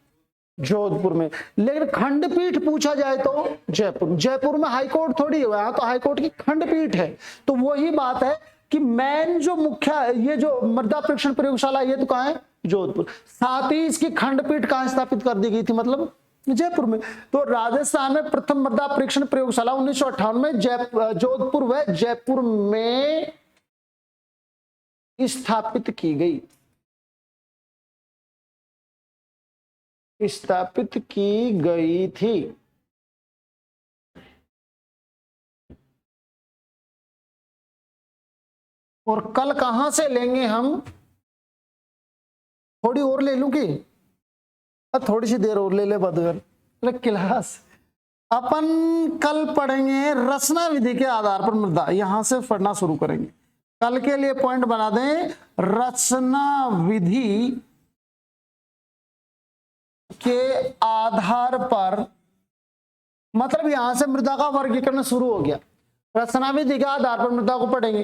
A: जोधपुर में। लेकिन खंडपीठ पूछा जाए तो जयपुर। जयपुर में हाई कोर्ट थोड़ी है, यहां तो हाई कोर्ट की खंडपीठ है। तो वही बात है कि मेन जो मुख्य ये जो मृदा परीक्षण प्रयोगशाला ये तो कहां है? जोधपुर। साथ ही इसकी खंडपीठ कहां स्थापित कर दी गई थी? मतलब जयपुर में। तो राजस्थान में प्रथम मृदा परीक्षण प्रयोगशाला 1958 में जोधपुर व जयपुर में स्थापित की गई, स्थापित की गई थी। और कल कहां से लेंगे हम? थोड़ी और ले लूं कि थोड़ी सी देर और ले ले बदगर क्लास। अपन कल पढ़ेंगे रचना विधि के आधार पर मृदा, यहां से पढ़ना शुरू करेंगे। कल के लिए पॉइंट बना दें, रचना विधि के आधार पर, मतलब यहां से मृदा का वर्गीकरण शुरू हो गया। रचना विधि के आधार पर मृदा को पढ़ेंगे,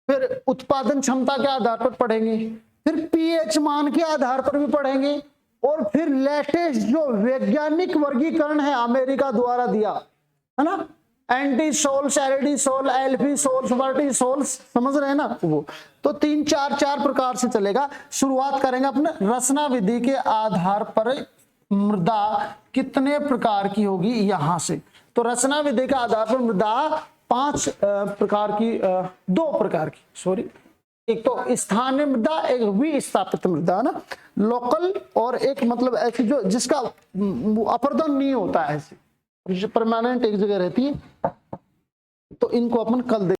A: फिर उत्पादन क्षमता के आधार पर पढ़ेंगे, फिर पीएच मान के आधार पर भी पढ़ेंगे, और फिर लेटेस्ट जो वैज्ञानिक वर्गीकरण है अमेरिका द्वारा दिया है ना, एंटी सोल्स, एलडी सोल, एल्फी सोल्स, वर्टी सोल्स, समझ रहे हैं ना वो। तो तीन चार प्रकार से चलेगा। शुरुआत करेंगे अपने रचना विधि के आधार पर मृदा कितने प्रकार की होगी यहां से। तो रचना विधि के आधार पर मृदा 5 प्रकार की, 2 प्रकार की, सॉरी, एक तो स्थानीय मृदा, एक विस्थापित मृदा ना, लोकल, और एक मतलब ऐसी जो जिसका अपर्दन नहीं होता है, ऐसी परमानेंट एक जगह रहती है। तो इनको अपन कल